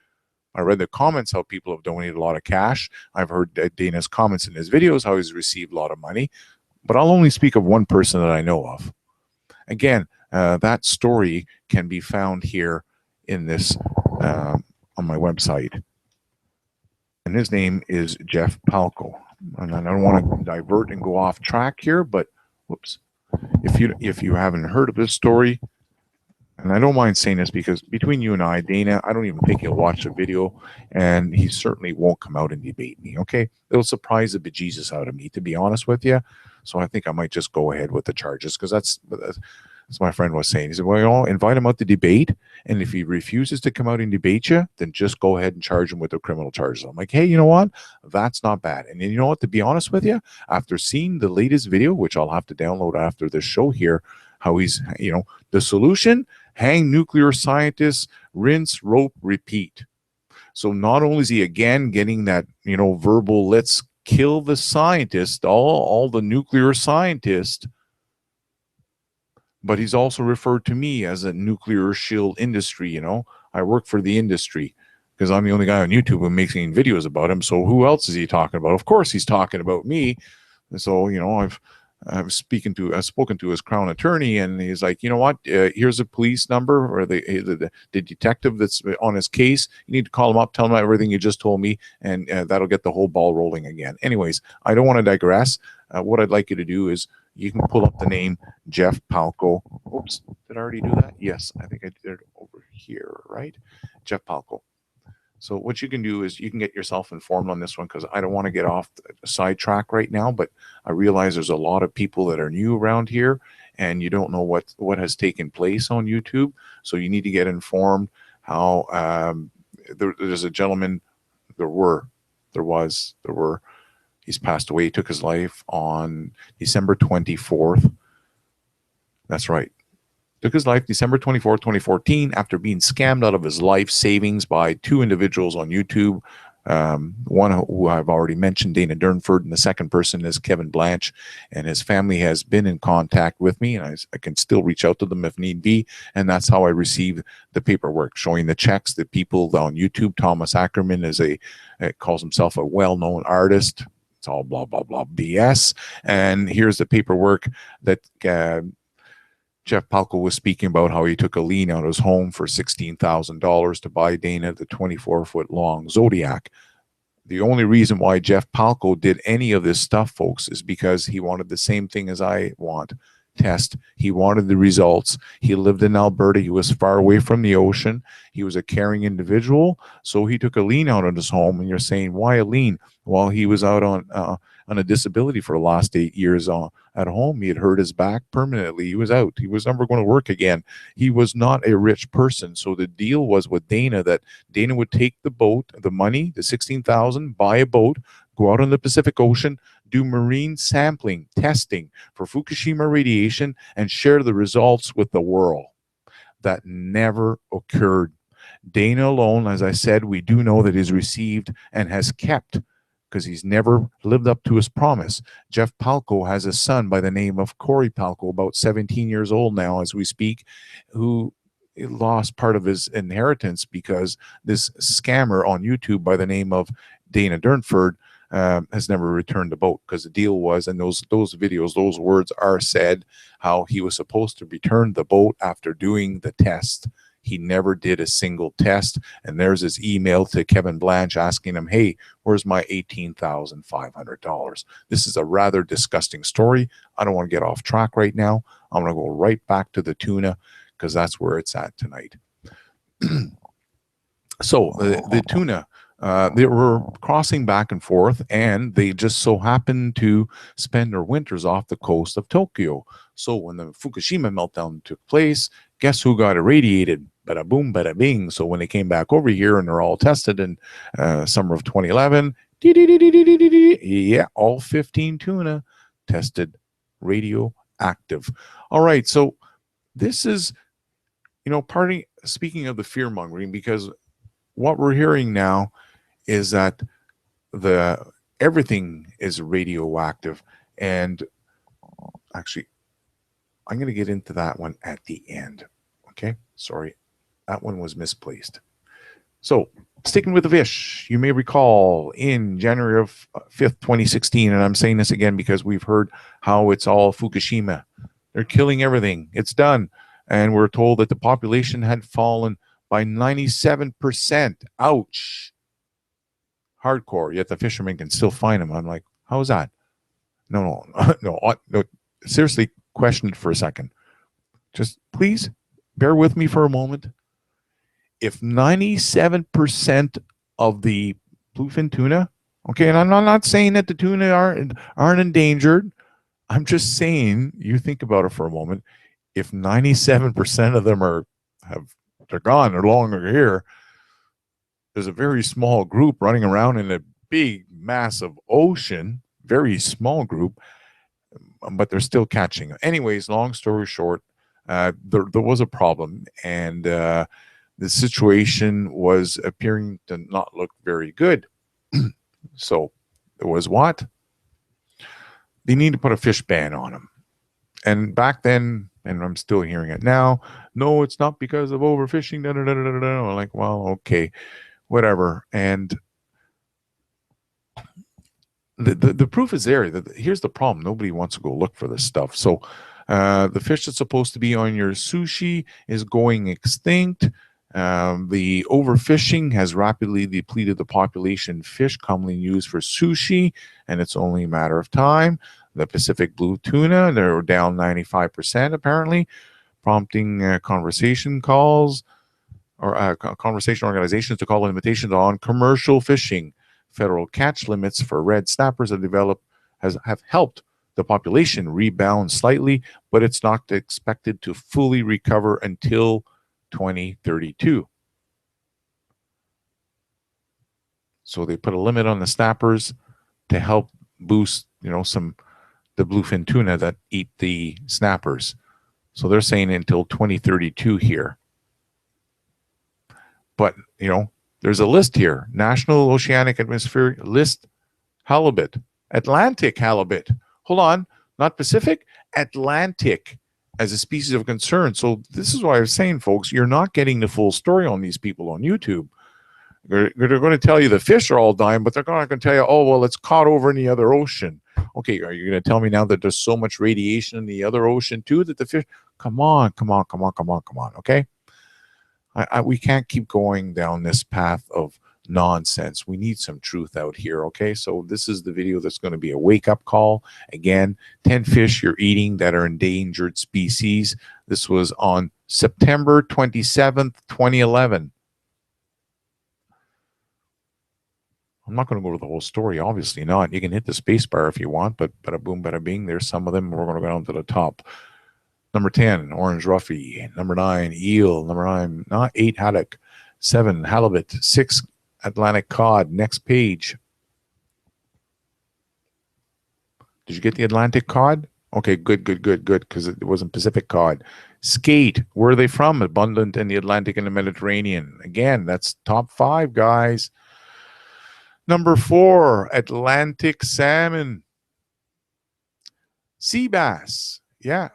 I read the comments how people have donated a lot of cash. I've heard Dana's comments in his videos how he's received a lot of money. But I'll only speak of one person that I know of. Again, that story can be found here in this on my website, and his name is Jeff Palco. And I don't want to divert and go off track here, but whoops, if you haven't heard of this story, and I don't mind saying this because between you and I, Dana, I don't even think he'll watch the video, and he certainly won't come out and debate me. Okay, it'll surprise the bejesus out of me, to be honest with you. So I think I might just go ahead with the charges, because that's my friend was saying. He said, well, you know, invite him out to debate, and if he refuses to come out and debate you, then just go ahead and charge him with the criminal charges. I'm like, hey, you know what? That's not bad. And you know what? To be honest with you, after seeing the latest video, which I'll have to download after this show here, how he's, you know, the solution: hang nuclear scientists, rinse, rope, repeat. So not only is he again getting that, you know, verbal, let's kill the scientist, all the nuclear scientists, but he's also referred to me as a nuclear shield industry. You know, I work for the industry because I'm the only guy on YouTube who makes videos about him. So who else is he talking about? Of course, he's talking about me. And so, you know, I've spoken to his crown attorney, and he's like, you know what? Here's a police number, or the detective that's on his case. You need to call him up, tell him everything you just told me, and that'll get the whole ball rolling again. Anyways, I don't want to digress. What I'd like you to do is you can pull up the name Jeff Palco. Oops, did I already do that? Yes, I think I did it over here, right? Jeff Palco. So what you can do is you can get yourself informed on this one, because I don't want to get off the sidetrack right now, but I realize there's a lot of people that are new around here, and you don't know what has taken place on YouTube. So you need to get informed how there's a gentleman, he's passed away, took his life on December 24th. That's right. Took his life December 24th, 2014, after being scammed out of his life savings by two individuals on YouTube. One who I've already mentioned, Dana Durnford, and the second person is Kevin Blanch. And his family has been in contact with me, and I can still reach out to them if need be. And that's how I receive the paperwork, showing the checks. The people on YouTube, Thomas Ackerman calls himself a well-known artist. It's all blah, blah, blah BS. And here's the paperwork that Jeff Palco was speaking about, how he took a lien out of his home for $16,000 to buy Dana the 24-foot long Zodiac. The only reason why Jeff Palco did any of this stuff, folks, is because he wanted the same thing as I want. Test. He wanted the results. He lived in Alberta. He was far away from the ocean. He was a caring individual. So he took a lien out on his home. And you're saying, why a lien? Well, he was out on a disability for the last 8 years at home. He had hurt his back permanently. He was out. He was never going to work again. He was not a rich person. So the deal was with Dana that Dana would take the boat, the money, the $16,000, buy a boat, go out on the Pacific Ocean, do marine sampling, testing for Fukushima radiation, and share the results with the world. That never occurred. Dana alone, as I said, we do know that he's received and has kept, because he's never lived up to his promise. Jeff Palco has a son by the name of Corey Palco, about 17 years old now as we speak, who lost part of his inheritance because this scammer on YouTube by the name of Dana Durnford has never returned the boat, because the deal was, and those videos, those words are said, how he was supposed to return the boat after doing the test. He never did a single test. And there's his email to Kevin Blanch asking him, hey, where's my $18,500? This is a rather disgusting story. I don't want to get off track right now. I'm going to go right back to the tuna, because that's where it's at tonight. So the tuna, they were crossing back and forth, and they just so happened to spend their winters off the coast of Tokyo. So when the Fukushima meltdown took place, guess who got irradiated? Bada boom, bada bing. So when they came back over here and they're all tested in summer of 2011, yeah, all 15 tuna tested radioactive. All right, so this is, you know, speaking of the fear mongering, because what we're hearing now is that everything is radioactive. And actually, I'm going to get into that one at the end. Okay, sorry, that one was misplaced. So sticking with the fish, you may recall in January of 5th, 2016, and I'm saying this again because we've heard how it's all Fukushima. They're killing everything. It's done. And we're told that the population had fallen by 97%. Ouch. Hardcore. Yet the fishermen can still find them. I'm like, how is that? No. Seriously, question it for a second. Just please bear with me for a moment. If 97% of the bluefin tuna, okay, and I'm not saying that the tuna aren't endangered. I'm just saying, you think about it for a moment. If 97% of them they're gone, they're no longer here, there's a very small group running around in a big, massive ocean, very small group, but they're still catching. Anyways, long story short, there was a problem, and the situation was appearing to not look very good. So there was what? They need to put a fish ban on them. And back then, and I'm still hearing it now, no, it's not because of overfishing. I'm like, well, okay, whatever. And the proof is there. Here's the problem. Nobody wants to go look for this stuff. So the fish that's supposed to be on your sushi is going extinct. The overfishing has rapidly depleted the population fish commonly used for sushi, and it's only a matter of time. The Pacific blue tuna, they're down 95% apparently, prompting conversation calls or conversation organizations to call limitations on commercial fishing. Federal catch limits for red snappers have helped the population rebound slightly, but it's not expected to fully recover until 2032. So they put a limit on the snappers to help boost, the bluefin tuna that eat the snappers. So they're saying until 2032 here. But, there's a list here. National Oceanic Atmospheric List halibut. Atlantic halibut. Hold on. Not Pacific. Atlantic as a species of concern. So this is why I was saying, folks, you're not getting the full story on these people on YouTube. They're going to tell you the fish are all dying, but they're not going to tell you, oh, well, it's caught over in the other ocean. Okay, are you going to tell me now that there's so much radiation in the other ocean too that the fish... Come on, okay? We can't keep going down this path of nonsense. We need some truth out here, okay? So this is the video that's going to be a wake-up call. Again, 10 fish you're eating that are endangered species. This was on September 27th, 2011. I'm not going to go to the whole story, obviously not. You can hit the space bar if you want, but bada boom, bada bing, there's some of them. We're going to go down to the top. Number 10, orange roughy. Number 9, eel. Number 9, 8, haddock. 7, halibut. 6, Atlantic cod. Next page. Did you get the Atlantic cod? Okay, good, because it wasn't Pacific cod. Skate. Where are they from? Abundant in the Atlantic and the Mediterranean. Again, that's top 5, guys. Number 4, Atlantic salmon. Sea bass. Yeah.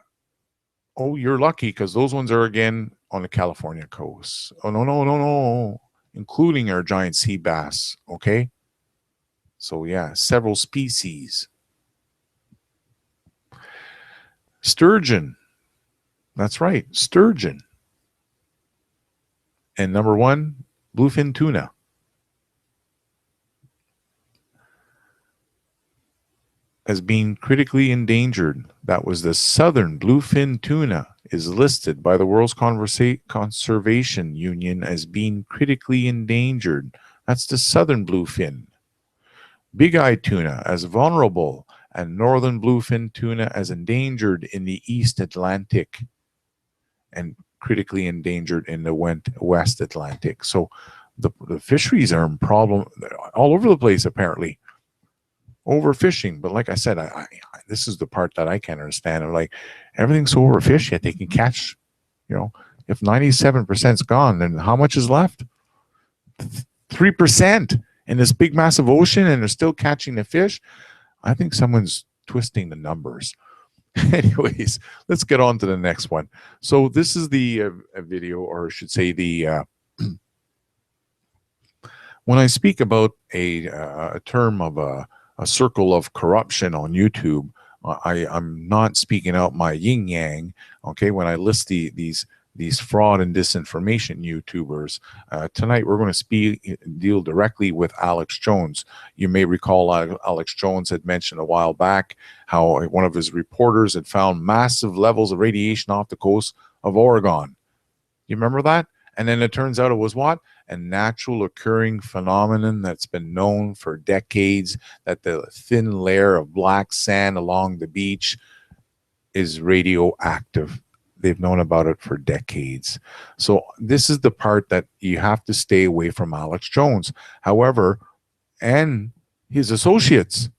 Oh, you're lucky because those ones are again on the California coast. Oh, no. Including our giant sea bass. Okay. So, yeah, several species. Sturgeon. That's right. Sturgeon. And number 1, bluefin tuna. As being critically endangered. That was the southern bluefin tuna is listed by the World Conservation Union as being critically endangered. That's the southern bluefin. Big-eyed tuna as vulnerable and northern bluefin tuna as endangered in the East Atlantic and critically endangered in the West Atlantic. So the fisheries are in problem all over the place apparently. Overfishing, but like I said, this is the part that I can't understand. I'm like, everything's so overfished, yet they can catch, if 97% is gone, then how much is left? 3% in this big, massive ocean, and they're still catching the fish. I think someone's twisting the numbers. Anyways, let's get on to the next one. So this is the video, or I should say the when I speak about a term of a circle of corruption on YouTube, I'm not speaking out my yin yang. Okay, when I list these fraud and disinformation YouTubers, tonight we're going to deal directly with Alex Jones. You may recall Alex Jones had mentioned a while back how one of his reporters had found massive levels of radiation off the coast of Oregon. You remember that? And then it turns out it was what? A natural occurring phenomenon that's been known for decades, that the thin layer of black sand along the beach is radioactive. They've known about it for decades. So this is the part that you have to stay away from Alex Jones. However, and his associates.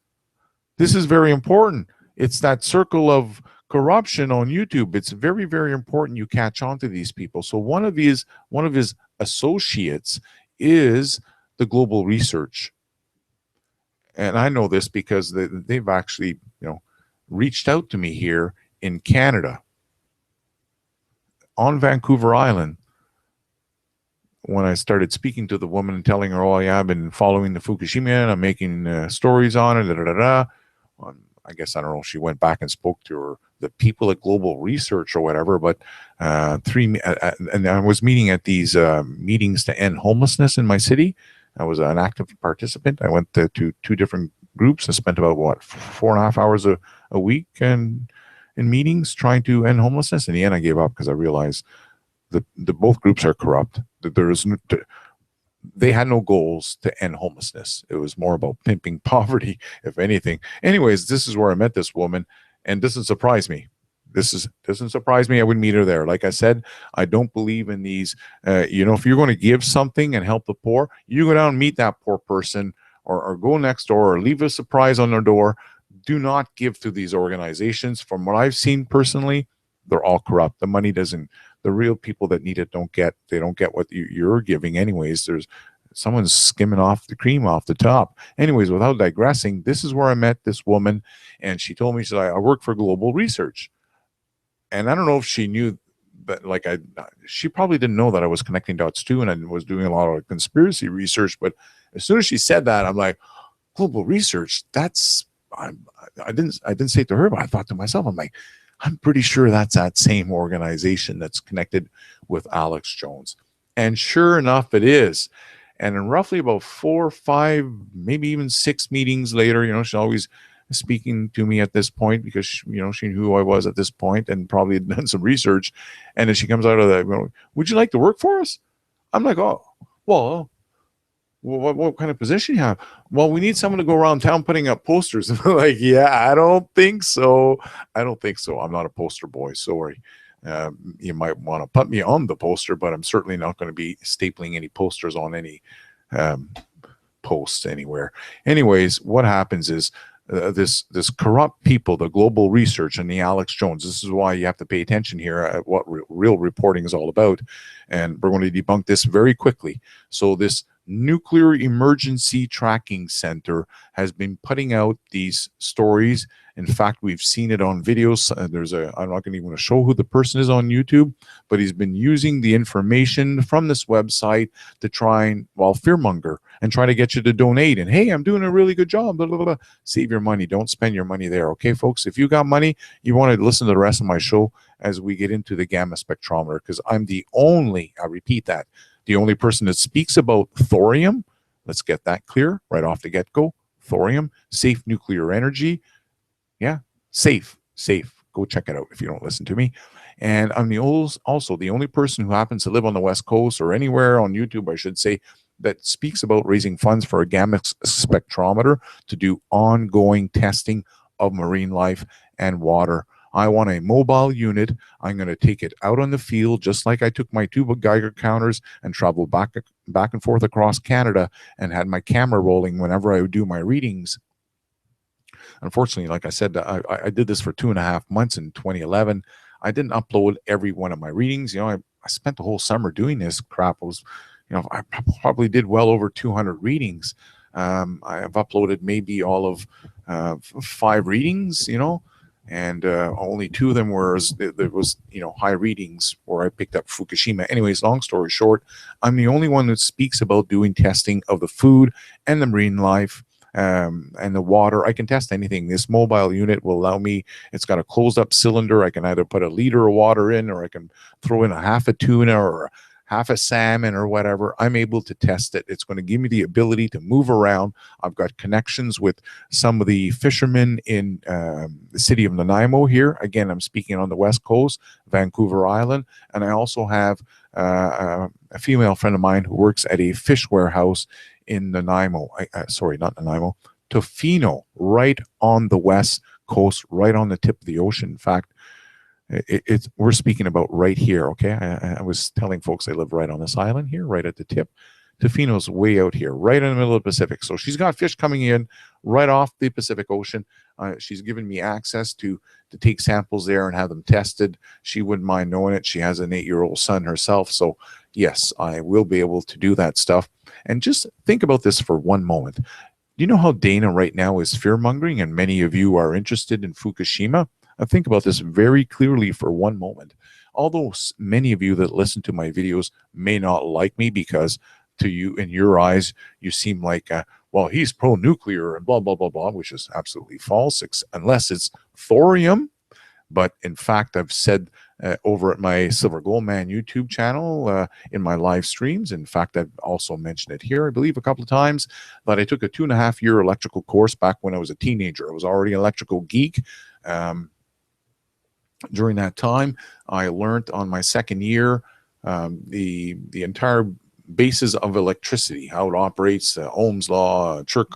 This is very important. It's that circle of corruption on YouTube. It's very, very important you catch on to these people. So one of his associates is the Global Research. And I know this because they've actually, reached out to me here in Canada on Vancouver Island. When I started speaking to the woman and telling her, oh yeah, I've been following the Fukushima and I'm making stories on it, I guess, I don't know, she went back and spoke to the people at Global Research or whatever, but and I was meeting at these meetings to end homelessness in my city. I was an active participant. I went to 2 different groups and spent about, 4.5 hours a week and in meetings trying to end homelessness. In the end, I gave up because I realized the both groups are corrupt. They had no goals to end homelessness. It was more about pimping poverty, if anything. Anyways, this is where I met this woman, and doesn't surprise me. Doesn't surprise me. I would meet her there. Like I said, I don't believe in these. If you're going to give something and help the poor, you go down and meet that poor person, or go next door, or leave a surprise on their door. Do not give to these organizations. From what I've seen personally, they're all corrupt. The money doesn't. The real people that need it don't get what you're giving anyways. There's someone's skimming off the cream off the top. Anyways, without digressing, this is where I met this woman, and she told me, she said, I work for Global Research. And I don't know if she knew that, she probably didn't know that I was Connectingdots2 and I was doing a lot of conspiracy research. But as soon as she said that, I'm like, Global Research, I didn't say it to her, but I thought to myself, I'm like, I'm pretty sure that's that same organization that's connected with Alex Jones. And sure enough, it is. And in roughly about 4, 5, maybe even 6 meetings later, she's always speaking to me at this point because, she knew who I was at this point and probably had done some research. And then she comes out of that, would you like to work for us? I'm like, oh, well, what kind of position you have? Well, we need someone to go around town putting up posters. And I'm like, yeah, I don't think so. I'm not a poster boy. Sorry. You might want to put me on the poster, but I'm certainly not going to be stapling any posters on any post anywhere. Anyways, what happens is this corrupt people, the Global Research and the Alex Jones. This is why you have to pay attention here at what real reporting is all about. And we're going to debunk this very quickly. So this Nuclear Emergency Tracking Center has been putting out these stories. In fact, we've seen it on videos. I'm not going to even show who the person is on YouTube, but he's been using the information from this website to try and, fearmonger and try to get you to donate. And hey, I'm doing a really good job. Blah, blah, blah. Save your money. Don't spend your money there. Okay, folks? If you got money, you want to listen to the rest of my show as we get into the gamma spectrometer, because I'm the only, I repeat that, the only person that speaks about thorium. Let's get that clear right off the get-go. Thorium, safe nuclear energy. Yeah, safe. Go check it out if you don't listen to me. And I'm also the only person who happens to live on the West Coast or anywhere on YouTube, I should say, that speaks about raising funds for a gamma spectrometer to do ongoing testing of marine life and water. I want a mobile unit. I'm going to take it out on the field, just like I took my 2 Geiger counters and traveled back and forth across Canada and had my camera rolling whenever I would do my readings. Unfortunately, like I said, I did this for 2.5 months in 2011. I didn't upload every one of my readings. I spent the whole summer doing this crap. I probably did well over 200 readings. I have uploaded maybe all of 5 readings, and only 2 of them there was high readings where I picked up Fukushima. Anyways, long story short, I'm the only one that speaks about doing testing of the food and the marine life and the water. I can test anything. This mobile unit will allow me. It's got a closed up cylinder. I can either put a liter of water in, or I can throw in a half a tuna or half a salmon or whatever, I'm able to test it. It's going to give me the ability to move around. I've got connections with some of the fishermen in the city of Nanaimo here. Again, I'm speaking on the West Coast, Vancouver Island. And I also have a female friend of mine who works at a fish warehouse in Nanaimo. Sorry, not Nanaimo, Tofino, right on the West Coast, right on the tip of the ocean. In fact, we're speaking about right here, okay? I was telling folks I live right on this island here, right at the tip. Tofino's way out here, right in the middle of the Pacific. So she's got fish coming in right off the Pacific Ocean. She's given me access to take samples there and have them tested. She wouldn't mind knowing it. She has an 8-year-old son herself. So yes, I will be able to do that stuff. And just think about this for one moment. Do you know how Dana right now is fear-mongering, and many of you are interested in Fukushima? Think about this very clearly for one moment. Although many of you that listen to my videos may not like me because to you, in your eyes, you seem like, well, he's pro-nuclear and blah, blah, blah, blah, which is absolutely false, unless it's thorium. But in fact, I've said over at my Silver Gold Man YouTube channel in my live streams, in fact, I've also mentioned it here, I believe a couple of times, that I took a 2.5-year electrical course back when I was a teenager. I was already an electrical geek. During that time, I learned on my second year the entire basis of electricity, how it operates, Ohm's law, Kirchhoff's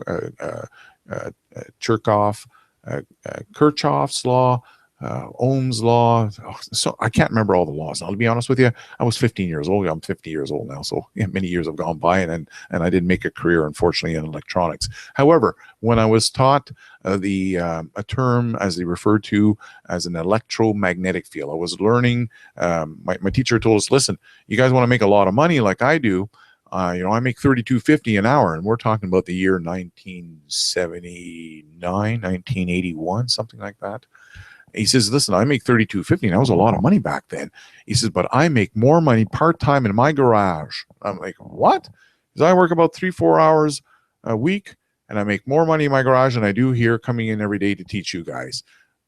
law, Ohm's law. So I can't remember all the laws. Now, to be honest with you, I was 15 years old. I'm 50 years old now. So many years have gone by, and I didn't make a career, unfortunately, in electronics. However, when I was taught a term, as they refer to as an electromagnetic field, I was learning. My teacher told us, listen, you guys want to make a lot of money like I do. I make $32.50 an hour, and we're talking about the year 1979, 1981, something like that. He says, listen, I make $32.50, and that was a lot of money back then. He says, but I make more money part-time in my garage. I'm like, what? Because I work about 3-4 hours a week, and I make more money in my garage than I do here coming in every day to teach you guys.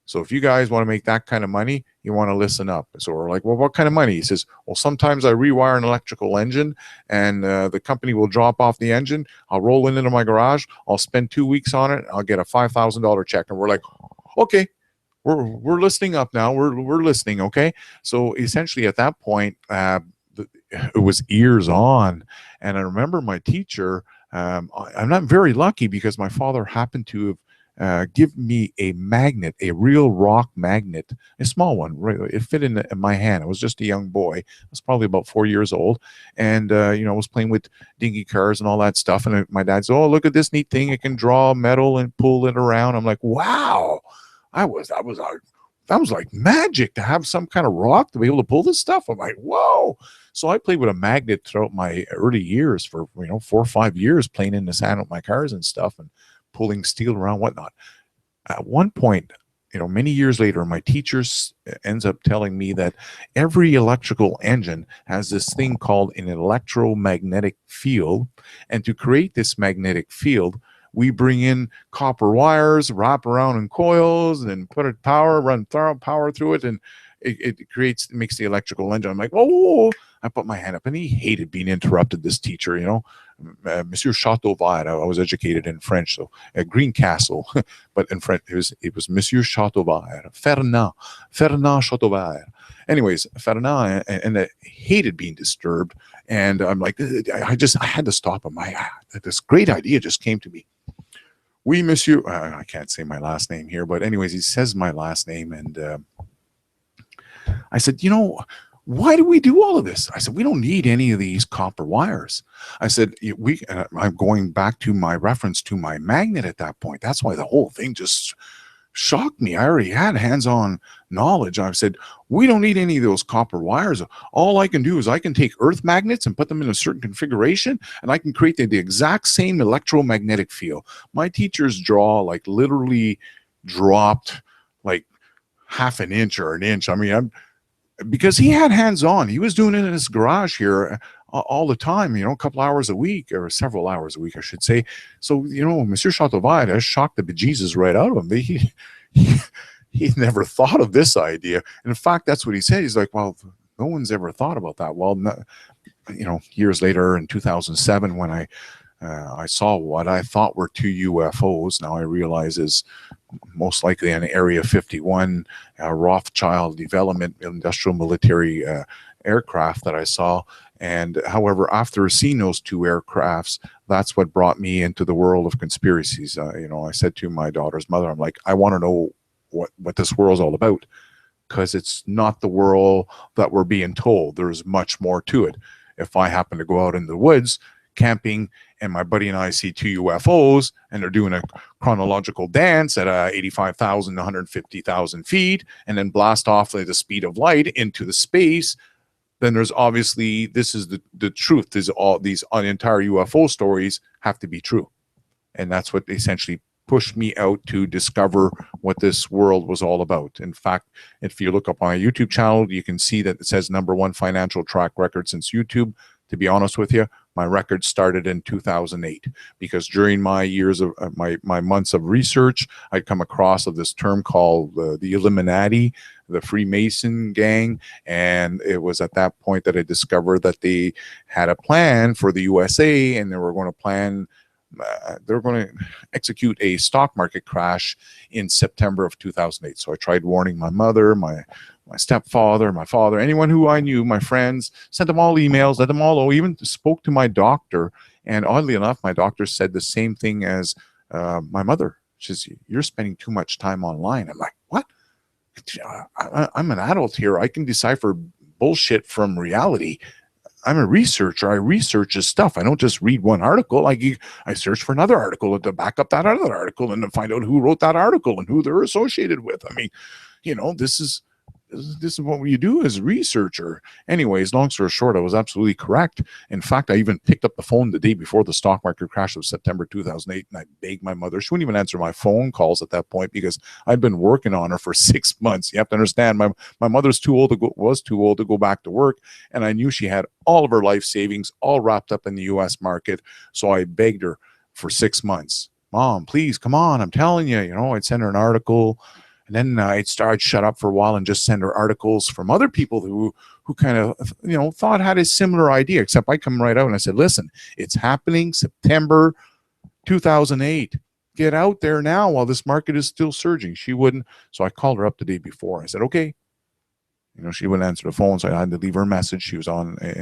So if you guys want to make that kind of money, you want to listen up. So we're like, well, what kind of money? He says, well, sometimes I rewire an electrical engine, and the company will drop off the engine. I'll roll it into my garage. I'll spend 2 weeks on it. I'll get a $5,000 check. And we're like, okay. We're listening up now. We're listening, okay? So essentially at that point, it was ears on. And I remember my teacher, I'm not very lucky because my father happened to have given me a magnet, a real rock magnet, a small one. Right? It fit in my hand. I was just a young boy. I was probably about 4 years old. And, I was playing with dingy cars and all that stuff. And my dad said, oh, look at this neat thing. It can draw metal and pull it around. I'm like, wow. That was like magic to have some kind of rock to be able to pull this stuff. I'm like, whoa. So I played with a magnet throughout my early years for 4 or 5 years, playing in the sand with my cars and stuff and pulling steel around, whatnot. At one point, many years later, my teacher ends up telling me that every electrical engine has this thing called an electromagnetic field. And to create this magnetic field, we bring in copper wires, wrap around in coils, and run power through it, and it makes the electrical engine. I'm like, oh, I put my hand up, and he hated being interrupted, this teacher, Monsieur Chateauvert. I was educated in French, so at Green Castle, but in French, it was Monsieur Chateauvert, Fernand Chateauvert. Anyways, Fernand, and I hated being disturbed, and I'm like, I had to stop him. This great idea just came to me. Oui, monsieur. I can't say my last name here, but anyways, he says my last name, and I said, why do we do all of this? I said, we don't need any of these copper wires. I said, I'm going back to my reference to my magnet at that point. That's why the whole thing just shocked me. I already had hands-on knowledge. I said, we don't need any of those copper wires. All I can do is I can take earth magnets and put them in a certain configuration, and I can create the exact same electromagnetic field. My teacher's jaw literally dropped like half an inch or an inch. I mean, because he had hands-on. He was doing it in his garage here all the time, a couple hours a week, or several hours a week, I should say. So, Monsieur Chateauvert shocked the bejesus right out of him. He never thought of this idea. And in fact, that's what he said. He's like, well, no one's ever thought about that. Well, no, years later in 2007 when I saw what I thought were 2 UFOs. Now I realize is most likely an Area 51 Rothschild development industrial military aircraft that I saw. And however, after seeing those 2 aircrafts, that's what brought me into the world of conspiracies. I said to my daughter's mother, I'm like, I want to know what this world's all about, because it's not the world that we're being told. There's much more to it. If I happen to go out in the woods camping and my buddy and I see 2 UFOs and they're doing a chronological dance at 85,000 to 150,000 feet and then blast off at the speed of light into the space, then there's obviously, this is the truth. There's all these entire UFO stories have to be true. And that's what essentially pushed me out to discover what this world was all about. In fact, if you look up on my YouTube channel, you can see that it says #1 financial track record since YouTube. To be honest with you, my record started in 2008 because during my years of my months of research, I'd come across of this term called the Illuminati, the Freemason gang, and it was at that point that I discovered that they had a plan for the USA, and they were going to execute a stock market crash in September of 2008. So I tried warning my mother, my stepfather, my father, anyone who I knew, my friends, sent them all emails, let them all know, even spoke to my doctor. And oddly enough, my doctor said the same thing as my mother. She says, you're spending too much time online. I'm like, what? I'm an adult here. I can decipher bullshit from reality. I'm a researcher. I research this stuff. I don't just read one article. I search for another article to back up that other article and to find out who wrote that article and who they're associated with. I mean, this is what you do as a researcher. Anyways, long story short, I was absolutely correct. In fact, I even picked up the phone the day before the stock market crash of September 2008, and I begged my mother. She wouldn't even answer my phone calls at that point because I'd been working on her for 6 months. You have to understand, my mother's was too old to go back to work, and I knew she had all of her life savings all wrapped up in the U.S. market. So I begged her for 6 months, Mom, please, come on, I'm telling you. I'd send her an article. And then I'd shut up for a while and just send her articles from other people who kind of, thought had a similar idea, except I come right out and I said, listen, it's happening September 2008. Get out there now while this market is still surging. She wouldn't. So I called her up the day before. I said, okay. She wouldn't answer the phone. So I had to leave her a message. She was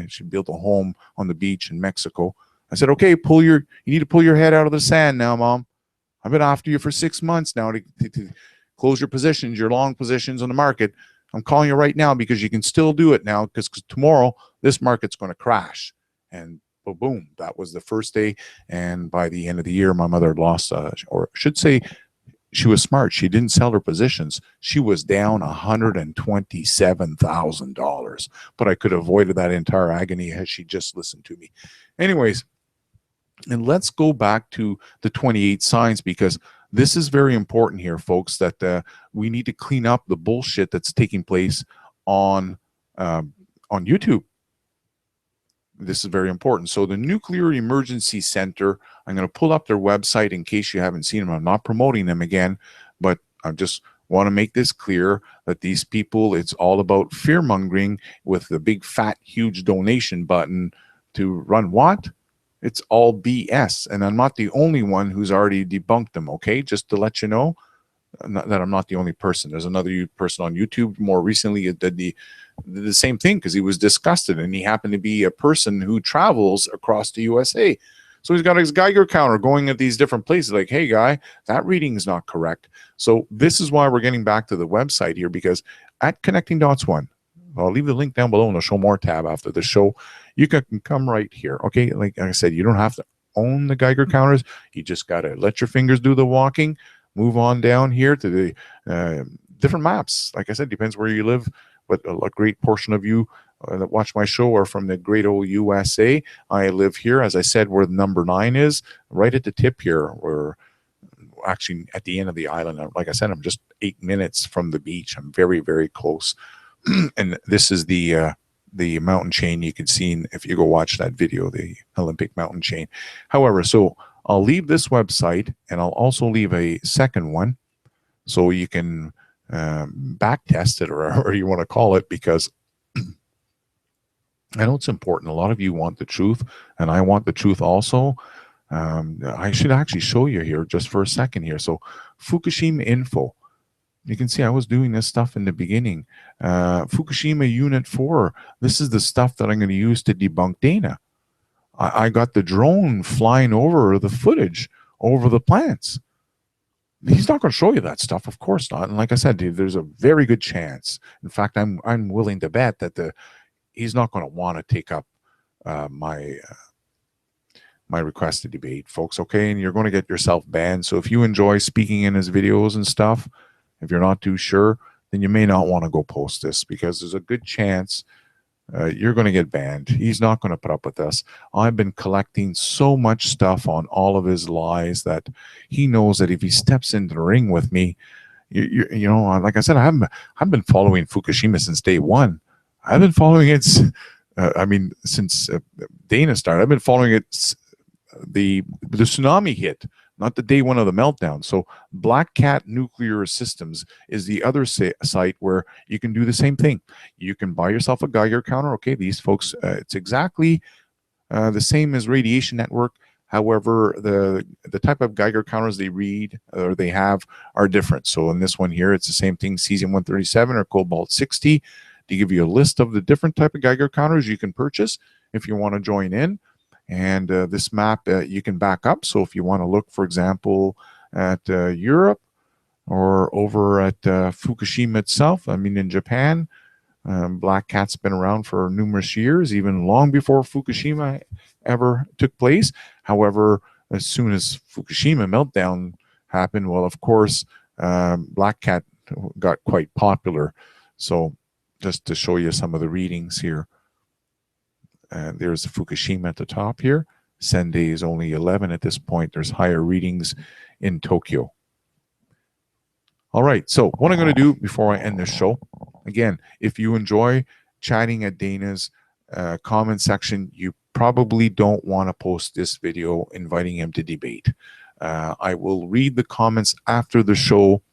she built a home on the beach in Mexico. I said, okay, you need to pull your head out of the sand now, Mom. I've been after you for 6 months now to close your positions, your long positions on the market. I'm calling you right now because you can still do it now because tomorrow this market's going to crash. And boom, that was the first day. And by the end of the year, my mother had lost, or I should say, she was smart. She didn't sell her positions. She was down $127,000. But I could have avoided that entire agony had she just listened to me. Anyways, and let's go back to the 28 signs, because this is very important here, folks, that we need to clean up the bullshit that's taking place on YouTube. This is very important. So the Nuclear Emergency Center, I'm going to pull up their website in case you haven't seen them. I'm not promoting them again, but I just want to make this clear that these people, it's all about fear-mongering with the big, fat, huge donation button to run what? It's all BS, and I'm not the only one who's already debunked them, okay? Just to let you know that I'm not the only person. There's another person on YouTube more recently that did the same thing because he was disgusted, and he happened to be a person who travels across the USA. So he's got his Geiger counter going at these different places like, hey, guy, that reading is not correct. So this is why we're getting back to the website here, because at Connectingdots2, I'll leave the link down below in the Show More tab after the show. You can come right here. Okay, like I said, you don't have to own the Geiger counters. You just got to let your fingers do the walking. Move on down here to the different maps. Like I said, depends where you live, but a great portion of you that watch my show are from the great old USA. I live here, as I said, where number 9 is, right at the tip here. We're actually at the end of the island. Like I said, I'm just 8 minutes from the beach. I'm very, very close. And this is the mountain chain you can see if you go watch that video, the Olympic mountain chain. However, so I'll leave this website, and I'll also leave a second one so you can back test it, or however you want to call it, because I know it's important. A lot of you want the truth, and I want the truth also. I should actually show you here just for a second here. So Fukushima info. You can see I was doing this stuff in the beginning. Fukushima Unit 4. This is the stuff that I'm going to use to debunk Dana. I got the drone flying over the footage over the plants. He's not going to show you that stuff, of course not. And like I said, there's a very good chance. In fact, I'm willing to bet that he's not going to want to take up my request to debate, folks. Okay, and you're going to get yourself banned. So if you enjoy speaking in his videos and stuff, if you're not too sure, then you may not want to go post this, because there's a good chance you're going to get banned. He's not going to put up with us. I've been collecting so much stuff on all of his lies that he knows that if he steps into the ring with me, you know, like I said, I've been following Fukushima since day one. I've been following it. Since Dana started, I've been following it. The tsunami hit, not the day one of the meltdown. So Black Cat Nuclear Systems is the other site where you can do the same thing. You can buy yourself a Geiger counter. Okay, these folks, it's exactly the same as Radiation Network. However, the type of Geiger counters they read or they have are different. So in this one here, it's the same thing, cesium-137 or cobalt-60. They give you a list of the different type of Geiger counters you can purchase if you want to join in. And this map you can back up. So if you want to look, for example, at Europe or over at Fukushima itself, I mean, in Japan, Black Cat's been around for numerous years, even long before Fukushima ever took place. However, as soon as Fukushima meltdown happened, well, of course, Black Cat got quite popular. So just to show you some of the readings here. There's Fukushima at the top here. Sendai is only 11 at this point. There's higher readings in Tokyo. All right, so what I'm going to do before I end this show, again, if you enjoy chatting at Dana's comment section, you probably don't want to post this video inviting him to debate. I will read the comments after the show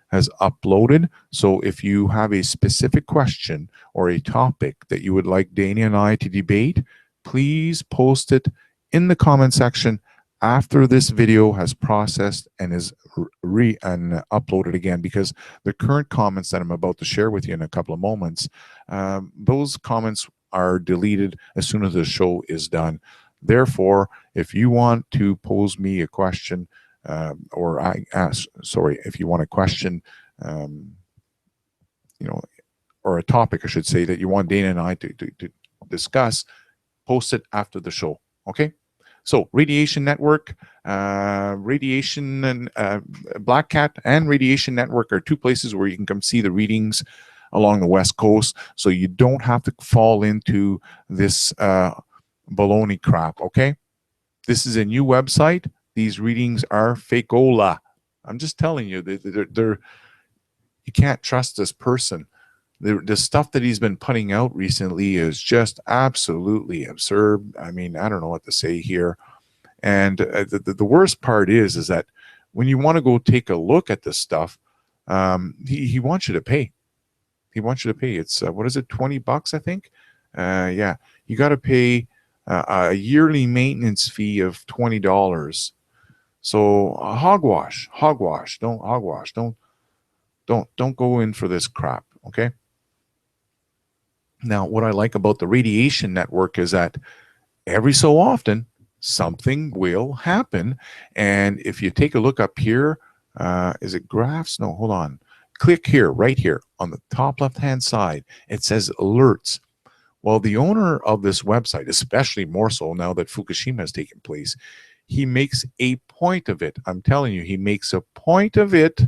has uploaded. So if you have a specific question or a topic that you would like Dana and I to debate, please post it in the comment section after this video has processed and is uploaded again, because the current comments that I'm about to share with you in a couple of moments, those comments are deleted as soon as the show is done. Therefore, if you want to pose me a question, if you want a question, or a topic, I should say, that you want Dana and I to discuss, post it after the show. Okay. So Radiation Network, Radiation and Black Cat and Radiation Network are two places where you can come see the readings along the West Coast, so you don't have to fall into this baloney crap. Okay. This is a new website. These readings are fakeola. I'm just telling you, they're you can't trust this person. The stuff that he's been putting out recently is just absolutely absurd. I mean, I don't know what to say here. And the worst part is that when you want to go take a look at this stuff, he wants you to pay. He wants you to pay. It's what is it, $20, I think? Yeah, you got to pay a yearly maintenance fee of $20. So hogwash. Don't go in for this crap. Okay. Now, what I like about the Radiation Network is that every so often something will happen, and if you take a look up here, is it graphs? No, hold on. Click here, right here on the top left-hand side. It says alerts. Well, the owner of this website, especially more so now that Fukushima has taken place, he makes a point of it. I'm telling you, he makes a point of it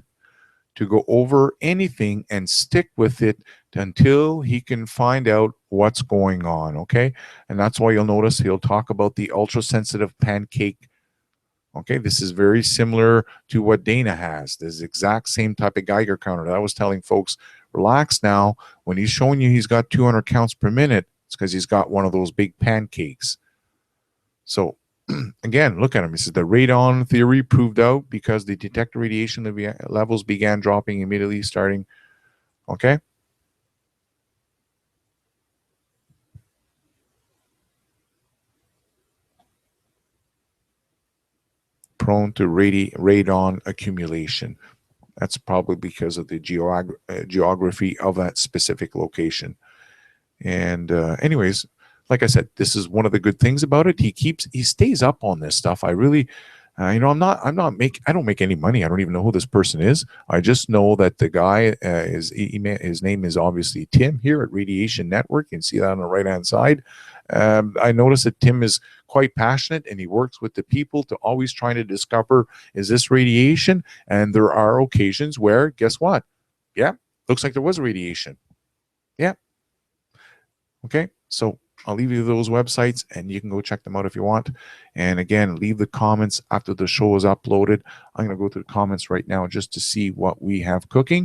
to go over anything and stick with it until he can find out what's going on, okay? And that's why you'll notice he'll talk about the ultra-sensitive pancake. Okay, this is very similar to what Dana has. This exact same type of Geiger counter that I was telling folks, relax now. When he's showing you he's got 200 counts per minute, it's because he's got one of those big pancakes. So again, look at him. He says the radon theory proved out because the detector radiation levels began dropping immediately starting. Okay. prone to radon accumulation. That's probably because of the geography of that specific location. And anyways, like I said, this is one of the good things about it. He stays up on this stuff. I really, I don't make any money. I don't even know who this person is. I just know that the guy his name is obviously Tim here at Radiation Network. You can see that on the right-hand side. I noticed that Tim is quite passionate, and he works with the people to always trying to discover, is this radiation? And there are occasions where, guess what? Yeah, looks like there was radiation. Yeah. Okay, so I'll leave you those websites, and you can go check them out if you want. And again, leave the comments after the show is uploaded. I'm going to go to the comments right now just to see what we have cooking.